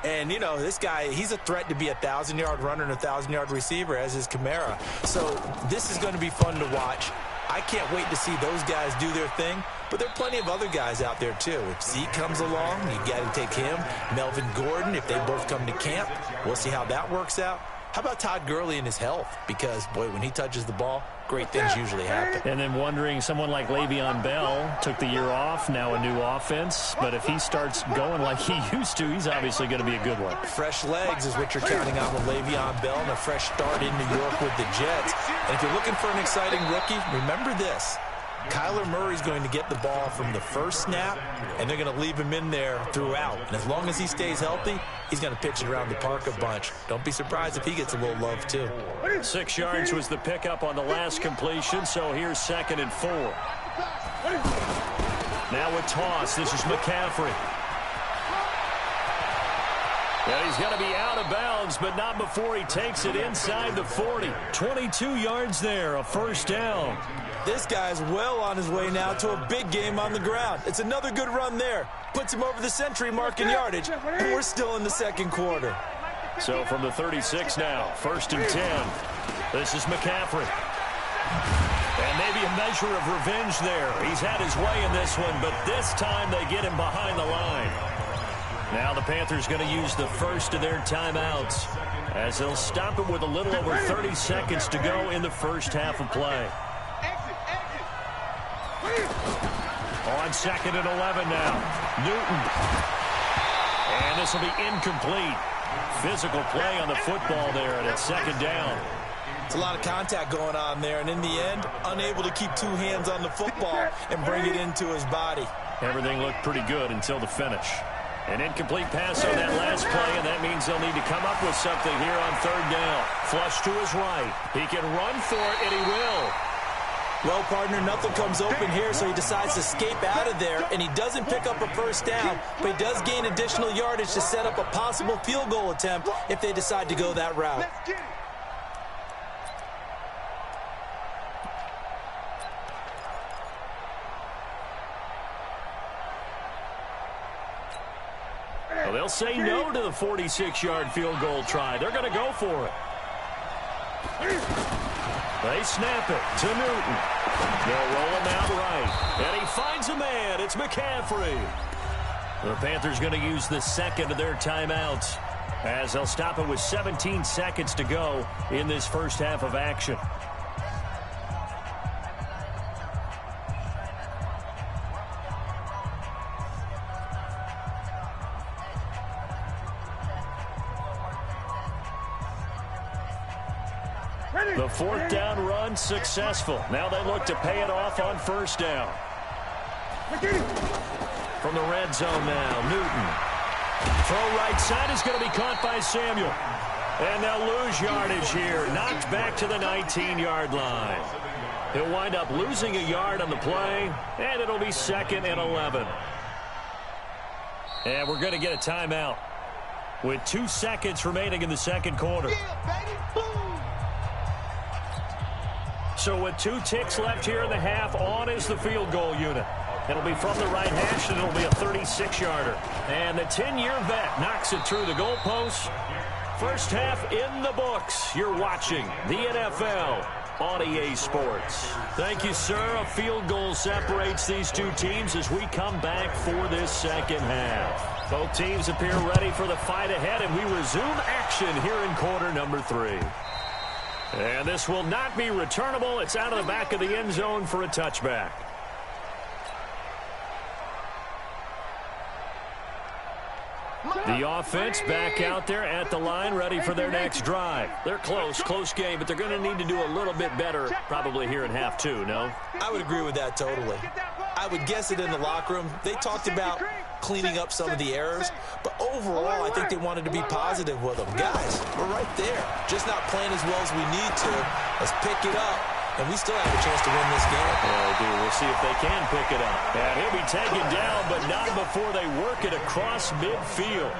And, you know, this guy, he's a threat to be a 1,000-yard runner and a 1,000-yard receiver, as is Kamara. So this is going to be fun to watch. I can't wait to see those guys do their thing. But there are plenty of other guys out there, too. If Zeke comes along, you got to take him. Melvin Gordon, if they both come to camp, we'll see how that works out. How about Todd Gurley and his health? Because, boy, when he touches the ball, great things usually happen. And then wondering, someone like Le'Veon Bell took the year off, now a new offense. But if he starts going like he used to, he's obviously going to be a good one. Fresh legs is what you're counting on with Le'Veon Bell and a fresh start in New York with the Jets. And if you're looking for an exciting rookie, remember this. Kyler Murray's going to get the ball from the first snap, and they're going to leave him in there throughout. And as long as he stays healthy, he's going to pitch it around the park a bunch. Don't be surprised if he gets a little love, too. 6 yards was the pickup on the last completion, so here's 2nd and 4. Now a toss. This is McCaffrey. And he's going to be out of bounds, but not before he takes it inside the 40. 22 yards there, a first down. This guy's well on his way now to a big game on the ground. It's another good run there. Puts him over the century mark in yardage, and we're still in the second quarter. So from the 36 now, 1st and 10. This is McCaffrey. And maybe a measure of revenge there. He's had his way in this one, but this time they get him behind the line. Now the Panthers going to use the first of their timeouts as they'll stop it with a little over 30 seconds to go in the first half of play. On 2nd and 11 now. Newton. And this will be incomplete. Physical play on the football there, and it's 2nd down. It's a lot of contact going on there, and in the end, unable to keep 2 hands on the football and bring it into his body. Everything looked pretty good until the finish. An incomplete pass on that last play, and that means they'll need to come up with something here on 3rd down. Flush to his right. He can run for it, and he will. Well, partner, nothing comes open here, so he decides to escape out of there, and he doesn't pick up a first down, but he does gain additional yardage to set up a possible field goal attempt if they decide to go that route. Well, they'll say no to the 46-yard field goal try. They're going to go for it. They snap it to Newton. They'll roll him out right. And he finds a man. It's McCaffrey. The Panthers going to use the 2nd of their timeouts as they'll stop it with 17 seconds to go in this first half of action. The 4th down run successful. Now they look to pay it off on 1st down. From the red zone now, Newton. Throw right side is going to be caught by Samuel. And they'll lose yardage here. Knocked back to the 19-yard line. He'll wind up losing a yard on the play, and it'll be 2nd and 11. And we're going to get a timeout with 2 seconds remaining in the second quarter. So with 2 ticks left here in the half, on is the field goal unit. It'll be from the right hash, and it'll be a 36-yarder. And the 10-year vet knocks it through the goalpost. First half in the books. You're watching the NFL on EA Sports. Thank you, sir. A field goal separates these 2 teams as we come back for this second half. Both teams appear ready for the fight ahead, and we resume action here in quarter number 3. And this will not be returnable. It's out of the back of the end zone for a touchback. The offense back out there at the line, ready for their next drive. They're close game, but they're going to need to do a little bit better probably here in half 2, no? I would agree with that totally. I would guess it in the locker room. They talked about cleaning up some of the errors, but overall, I think they wanted to be positive with them. Guys, we're right there. Just not playing as well as we need to. Let's pick it up, and we still have a chance to win this game. Yeah, they do. We'll see if they can pick it up. And he'll be taken down, but not before they work it across midfield.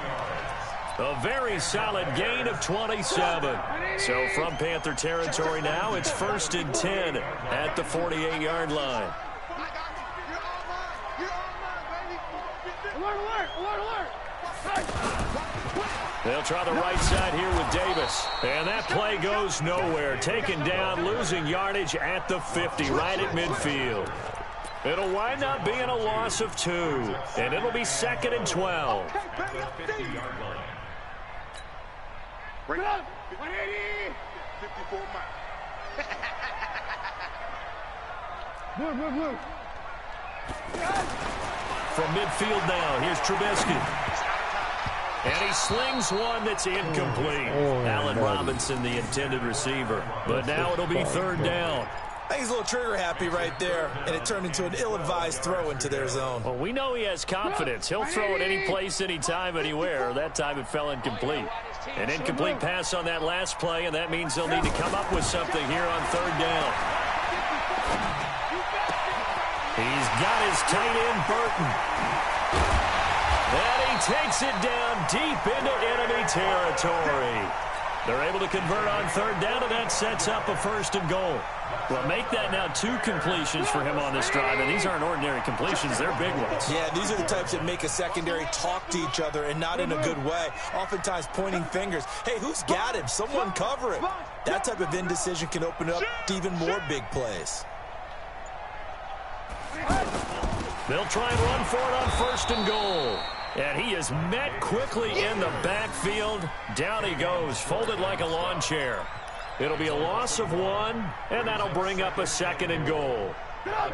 A very solid gain of 27. So from Panther territory now, it's 1st and 10 at the 48-yard line. They'll try the right side here with Davis. And that play goes nowhere. Taken down, losing yardage at the 50, right at midfield. It'll wind up being a loss of 2. And it'll be 2nd and 12. Bring it up. 180. 54 miles. Move. From midfield now, here's Trubisky. And he slings one that's incomplete. Allen Robinson, the intended receiver. But now it'll be 3rd down. I think he's a little trigger happy right there, and it turned into an ill-advised throw into their zone. Well, we know he has confidence. He'll throw it any place, anytime, anywhere. That time it fell incomplete. An incomplete pass on that last play, and that means they'll need to come up with something here on 3rd down. He's got his tight end, Burton. And he takes it down deep into enemy territory. They're able to convert on 3rd down, and that sets up a 1st and goal. Well, make that now 2 completions for him on this drive, and these aren't ordinary completions. They're big ones. Yeah, these are the types that make a secondary talk to each other, and not in a good way. Oftentimes pointing fingers. Hey, who's got him? Someone cover him. That type of indecision can open up to even more big plays. They'll try and run for it on 1st and goal. And he is met quickly in the backfield. Down he goes, folded like a lawn chair. It'll be a loss of 1, and that'll bring up a 2nd and goal. Now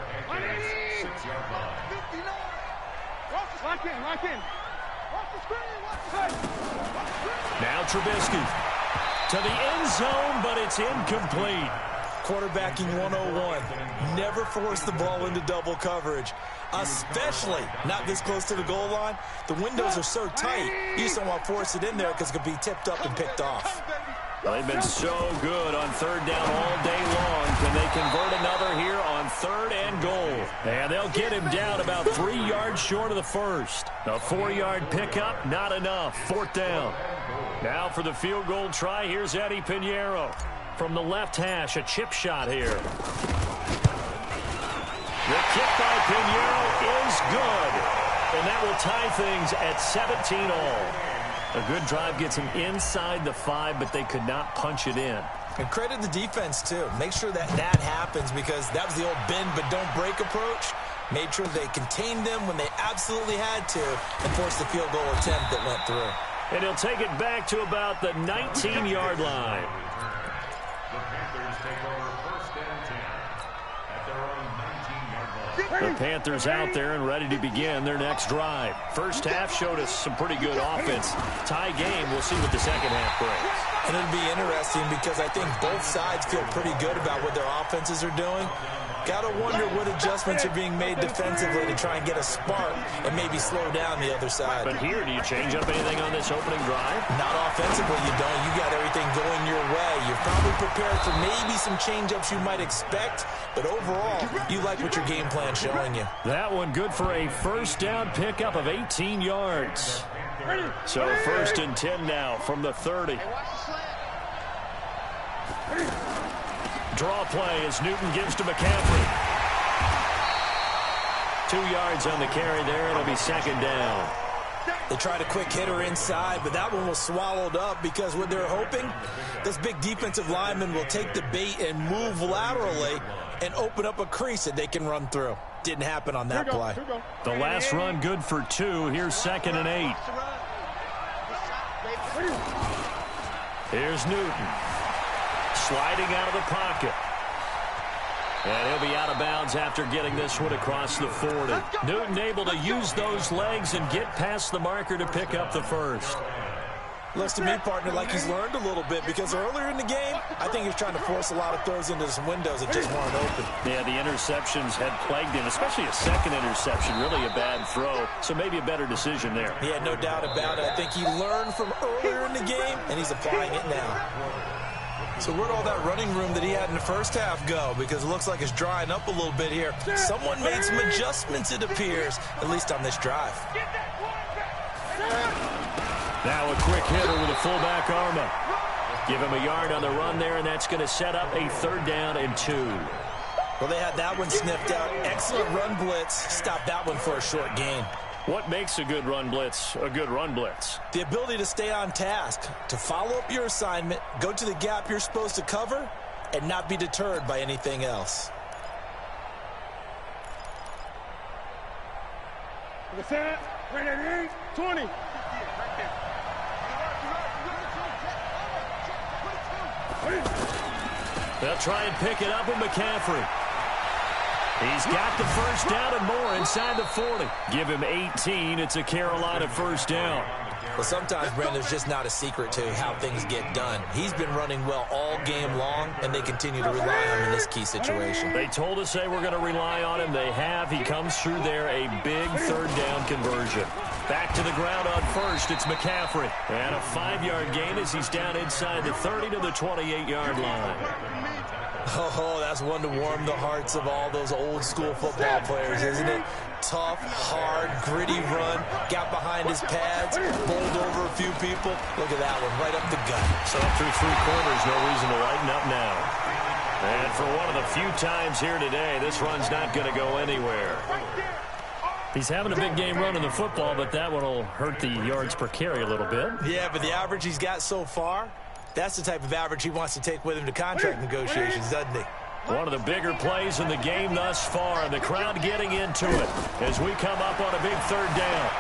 Trubisky to the end zone, but it's incomplete. Quarterbacking 101. Never force the ball into double coverage, especially not this close to the goal line. The windows are so tight, you just don't want to force it in there because it could be tipped up and picked off. Well, they've been so good on 3rd down all day long. Can they convert another here on 3rd and goal? And they'll get him down about 3 yards short of the 1st. A 4-yard pickup, not enough. 4th down. Now for the field goal try, here's Eddie Pinheiro. From the left hash, a chip shot here. The kick by Pinheiro is good. And that will tie things at 17 all. A good drive gets him inside the 5, but they could not punch it in. And credit the defense, too. Make sure that happens, because that was the old bend but don't break approach. Made sure they contained them when they absolutely had to and forced the field goal attempt that went through. And he'll take it back to about the 19-yard line. The Panthers take over 1st and 10 at their own 19-yard line. The Panthers out there and ready to begin their next drive. First half showed us some pretty good offense. Tie game, we'll see what the second half brings. And it'll be interesting because I think both sides feel pretty good about what their offenses are doing. Gotta wonder what adjustments are being made defensively to try and get a spark and maybe slow down the other side. But here, do you change up anything on this opening drive? Not offensively, you don't. You got everything going your way. You're probably prepared for maybe some change-ups you might expect, but overall, you like what your game plan's showing you. That one good for a first down pickup of 18 yards. So 1st and 10 now from the 30. Draw play as Newton gives to McCaffrey. 2 yards on the carry there. It'll be 2nd down. They tried a quick hitter inside, but that one was swallowed up because what they're hoping, this big defensive lineman will take the bait and move laterally and open up a crease that they can run through. Didn't happen on that play. The last run good for 2. Here's 2nd and 8. Here's Newton. Sliding out of the pocket. And he'll be out of bounds after getting this one across the 40. Newton able to use those legs and get past the marker to pick up the first. Looks to me, partner, like he's learned a little bit because earlier in the game, I think he was trying to force a lot of throws into some windows that just weren't open. Yeah, the interceptions had plagued him, especially a second interception, really a bad throw, so maybe a better decision there. Yeah, no doubt about it. I think he learned from earlier in the game, and he's applying it now. So where'd all that running room that he had in the first half go? Because it looks like it's drying up a little bit here. Someone made some adjustments, it appears, at least on this drive. Now a quick hitter with a fullback Arma. Give him a yard on the run there, and that's going to set up a 3rd down and 2. Well, they had that one sniffed out. Excellent run blitz. Stop that one for a short gain. What makes a good run blitz a good run blitz? The ability to stay on task, to follow up your assignment, go to the gap you're supposed to cover, and not be deterred by anything else. Ready, 20. They'll try and pick it up with McCaffrey. He's got the first down and more inside the 40. Give him 18. It's a Carolina first down. Well, sometimes, Brent, there's just not a secret to how things get done. He's been running well all game long, and they continue to rely on him in this key situation. They told us they were going to rely on him. They have. He comes through there, a big 3rd down conversion. Back to the ground on first. It's McCaffrey. And a 5-yard gain as he's down inside the 30 to the 28-yard line. Oh, that's one to warm the hearts of all those old-school football players, isn't it? Tough, hard, gritty run. Got behind his pads, bowled over a few people. Look at that one, right up the gut. So up through 3 quarters, no reason to lighten up now. And for one of the few times here today, this run's not going to go anywhere. He's having a big game running the football, but that one will hurt the yards per carry a little bit. Yeah, but the average he's got so far, that's the type of average he wants to take with him to contract negotiations, doesn't he? One of the bigger plays in the game thus far, and the crowd getting into it as we come up on a big 3rd down.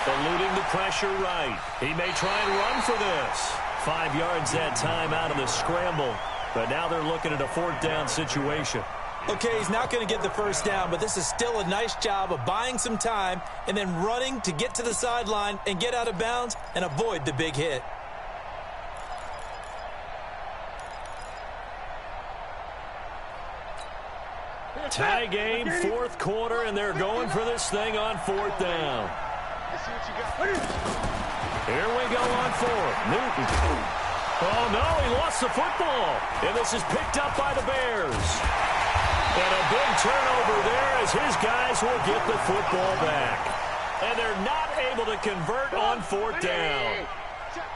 Eluding the pressure right. He may try and run for this. 5 yards that time out of the scramble, but now they're looking at a 4th down situation. Okay, he's not going to get the first down, but this is still a nice job of buying some time and then running to get to the sideline and get out of bounds and avoid the big hit. Tie game, 4th quarter, and they're going for this thing on 4th down. Here we go on 4th. Newton. Oh, no, he lost the football. And this is picked up by the Bears. And a big turnover there as his guys will get the football back. And they're not able to convert on 4th down.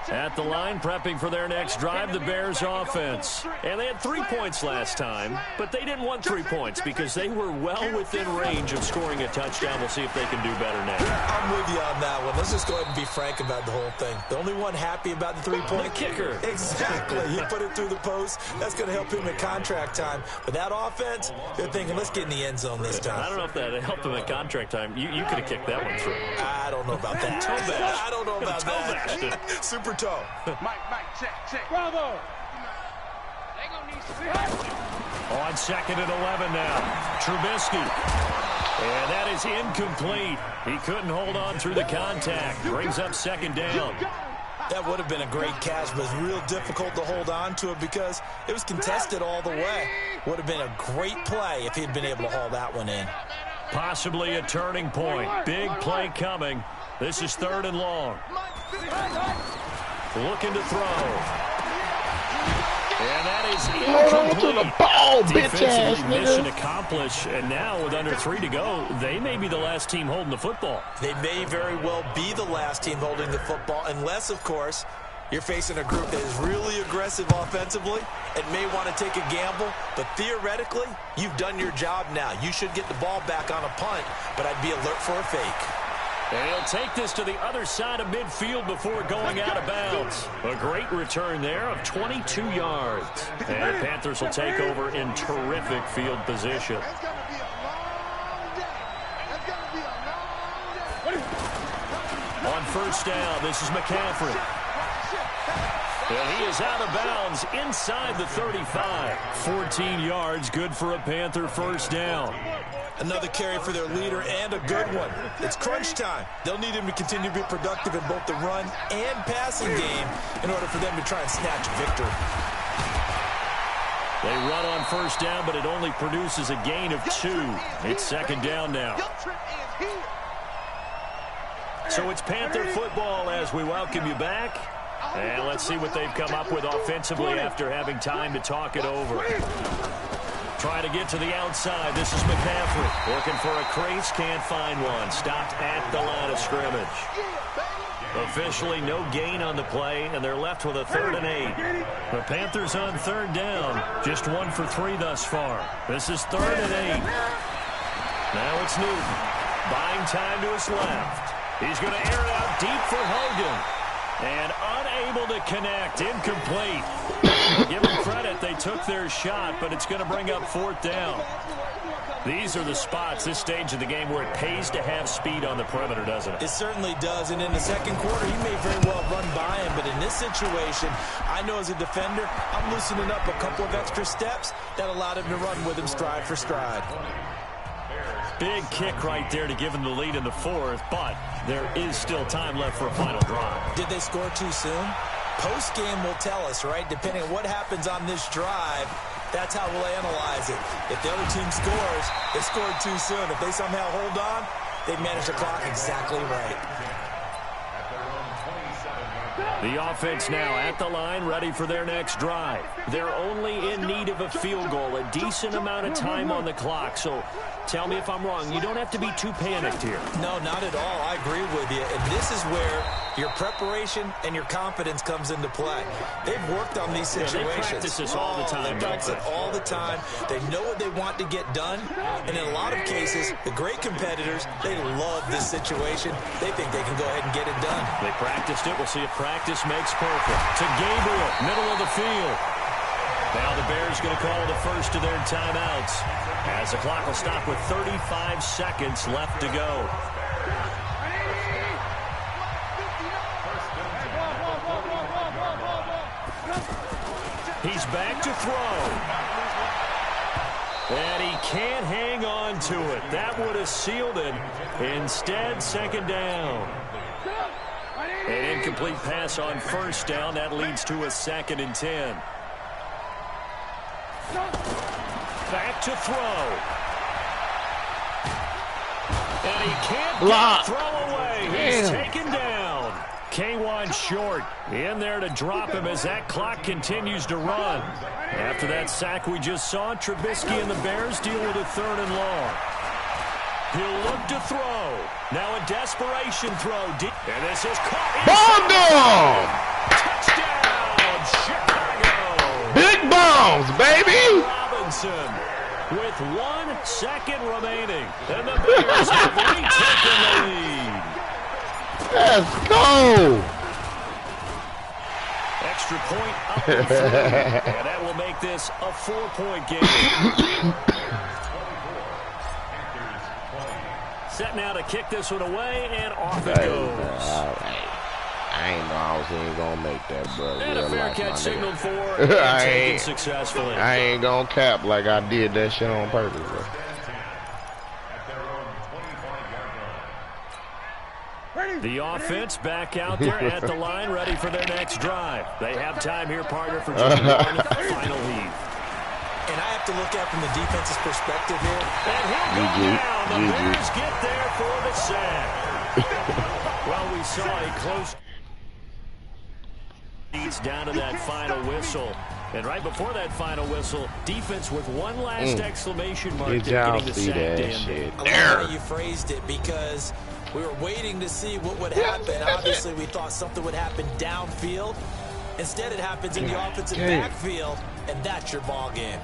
At the line, prepping for their next drive, the Bears offense. And they had 3 points last time, but they didn't want 3 points because they were well within range of scoring a touchdown. We'll see if they can do better now. I'm with you on that one. Let's just go ahead and be frank about the whole thing. The only one happy about the 3-point kicker. Exactly. He put it through the post. That's going to help him at contract time. But that offense, they're thinking, let's get in the end zone this time. I don't know if that helped him at contract time. You could have kicked that one through. I don't know about that. Toe bash. I don't know about that. Super toe. Mike, check. Bravo. They gonna need some help. On 2nd and 11 now. Trubisky. And that is incomplete. He couldn't hold on through the contact. Brings up 2nd down. That would have been a great catch, but it's real difficult to hold on to it because it was contested all the way. Would have been a great play if he'd been able to haul that one in. Possibly a turning point. Big play coming. This is 3rd and long. Looking to throw. And that is incomplete. To the ball, Defensively, bitch-ass mission nigga. accomplished. And now with under 3 to go, they may be the last team holding the football. They may very well be the last team holding the football, unless, of course, you're facing a group that is really aggressive offensively and may want to take a gamble. But theoretically, you've done your job now. You should get the ball back on a punt, but I'd be alert for a fake. And he'll take this to the other side of midfield before going out of bounds. A great return there of 22 yards. And the Panthers will take over in terrific field position. It's gonna be a long day. It's gonna be a long day. On 1st down, this is McCaffrey. And he is out of bounds inside the 35. 14 yards, good for a Panther 1st down. Another carry for their leader, and a good one. It's crunch time. They'll need him to continue to be productive in both the run and passing game in order for them to try and snatch victory. They run on first down, but it only produces a gain of 2. It's second down now. So it's Panther football as we welcome you back. And let's see what they've come up with offensively after having time to talk it over. Trying to get to the outside. This is McCaffrey. Working for a crease. Can't find one. Stopped at the line of scrimmage. Officially no gain on the play, and they're left with a 3rd and 8. The Panthers on 3rd down. Just 1 for 3 thus far. This is 3rd and 8. Now it's Newton. Buying time to his left. He's going to air it out deep for Hogan. And unable to connect. Incomplete. Give them credit. They took their shot, but it's going to bring up 4th down. These are the spots, this stage of the game, where it pays to have speed on the perimeter, doesn't it? It certainly does. And in the second quarter, he may very well run by him. But in this situation, I know as a defender, I'm loosening up a couple of extra steps that allowed him to run with him stride for stride. Big kick right there to give them the lead in the 4th, but there is still time left for a final drive. Did they score too soon? Post-game will tell us, right? Depending on what happens on this drive, that's how we'll analyze it. If the other team scores, they scored too soon. If they somehow hold on, they manage the clock exactly right. The offense now at the line, ready for their next drive. They're only in need of a field goal, a decent amount of time on the clock. So tell me if I'm wrong. You don't have to be too panicked here. No, not at all. I agree with you. And this is where your preparation and your confidence comes into play. They've worked on these situations. They practice this all the time. They practice it all the time. They know what they want to get done. And in a lot of cases, the great competitors, they love this situation. They think they can go ahead and get it done. They practiced it. We'll see if practice makes perfect. To Gabriel, middle of the field. Now the Bears going to call the first of their timeouts as the clock will stop with 35 seconds left to go. He's back to throw. And he can't hang on to it. That would have sealed it. Instead, second down. An incomplete pass on first down. That leads to a 2nd and 10. Back to throw. And he can't get throw away. He's taken down. K1 short in there to drop him as that clock continues to run. After that sack we just saw, Trubisky and the Bears deal with a 3rd and long. He'll look to throw. Now a desperation throw. And this is caught. Touchdown, Chicago. Big bombs, baby. Robinson with 1 second remaining. And the Bears have retaken the lead. Let's go. Extra point up and through. And that will make this a 4-point game. Set now to kick this one away, and off it goes. I ain't know I was even gonna make that, bro. And a fair catch signaled for and taken successfully. I ain't gonna cap like I did that shit on purpose, bro. The offense back out there at the line, ready for their next drive. They have time here, partner, for just one final heave. And I have to look at from the defense's perspective here. And he'll go down. The Bears get there for the sack. Well, we saw a close leads down to that final whistle. And right before that final whistle, defense with one last exclamation mark. Getting the sack to end it. I love how you phrased it, because we were waiting to see what would happen. Obviously, we thought something would happen downfield. Instead, it happens in the offensive backfield, and that's your ball game.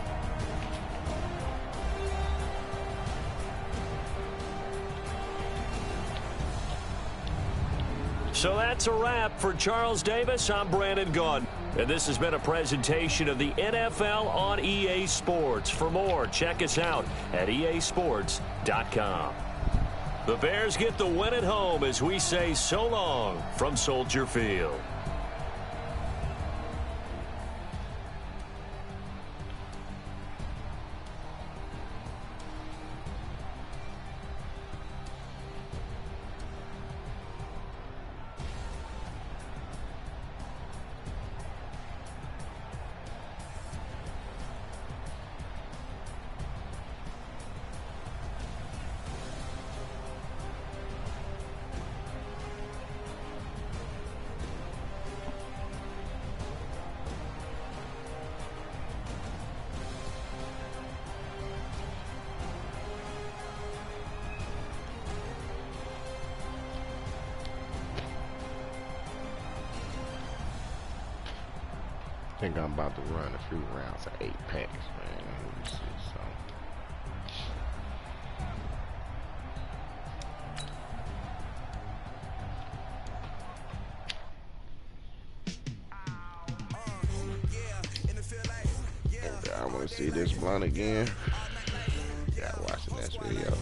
So that's a wrap for Charles Davis. I'm Brandon Gaudin. And this has been a presentation of the NFL on EA Sports. For more, check us out at easports.com. The Bears get the win at home as we say so long from Soldier Field. think I'm about to run a few rounds of 8 packs, man. Let me see something. I want to see this blunt again. Gotta watch the next video.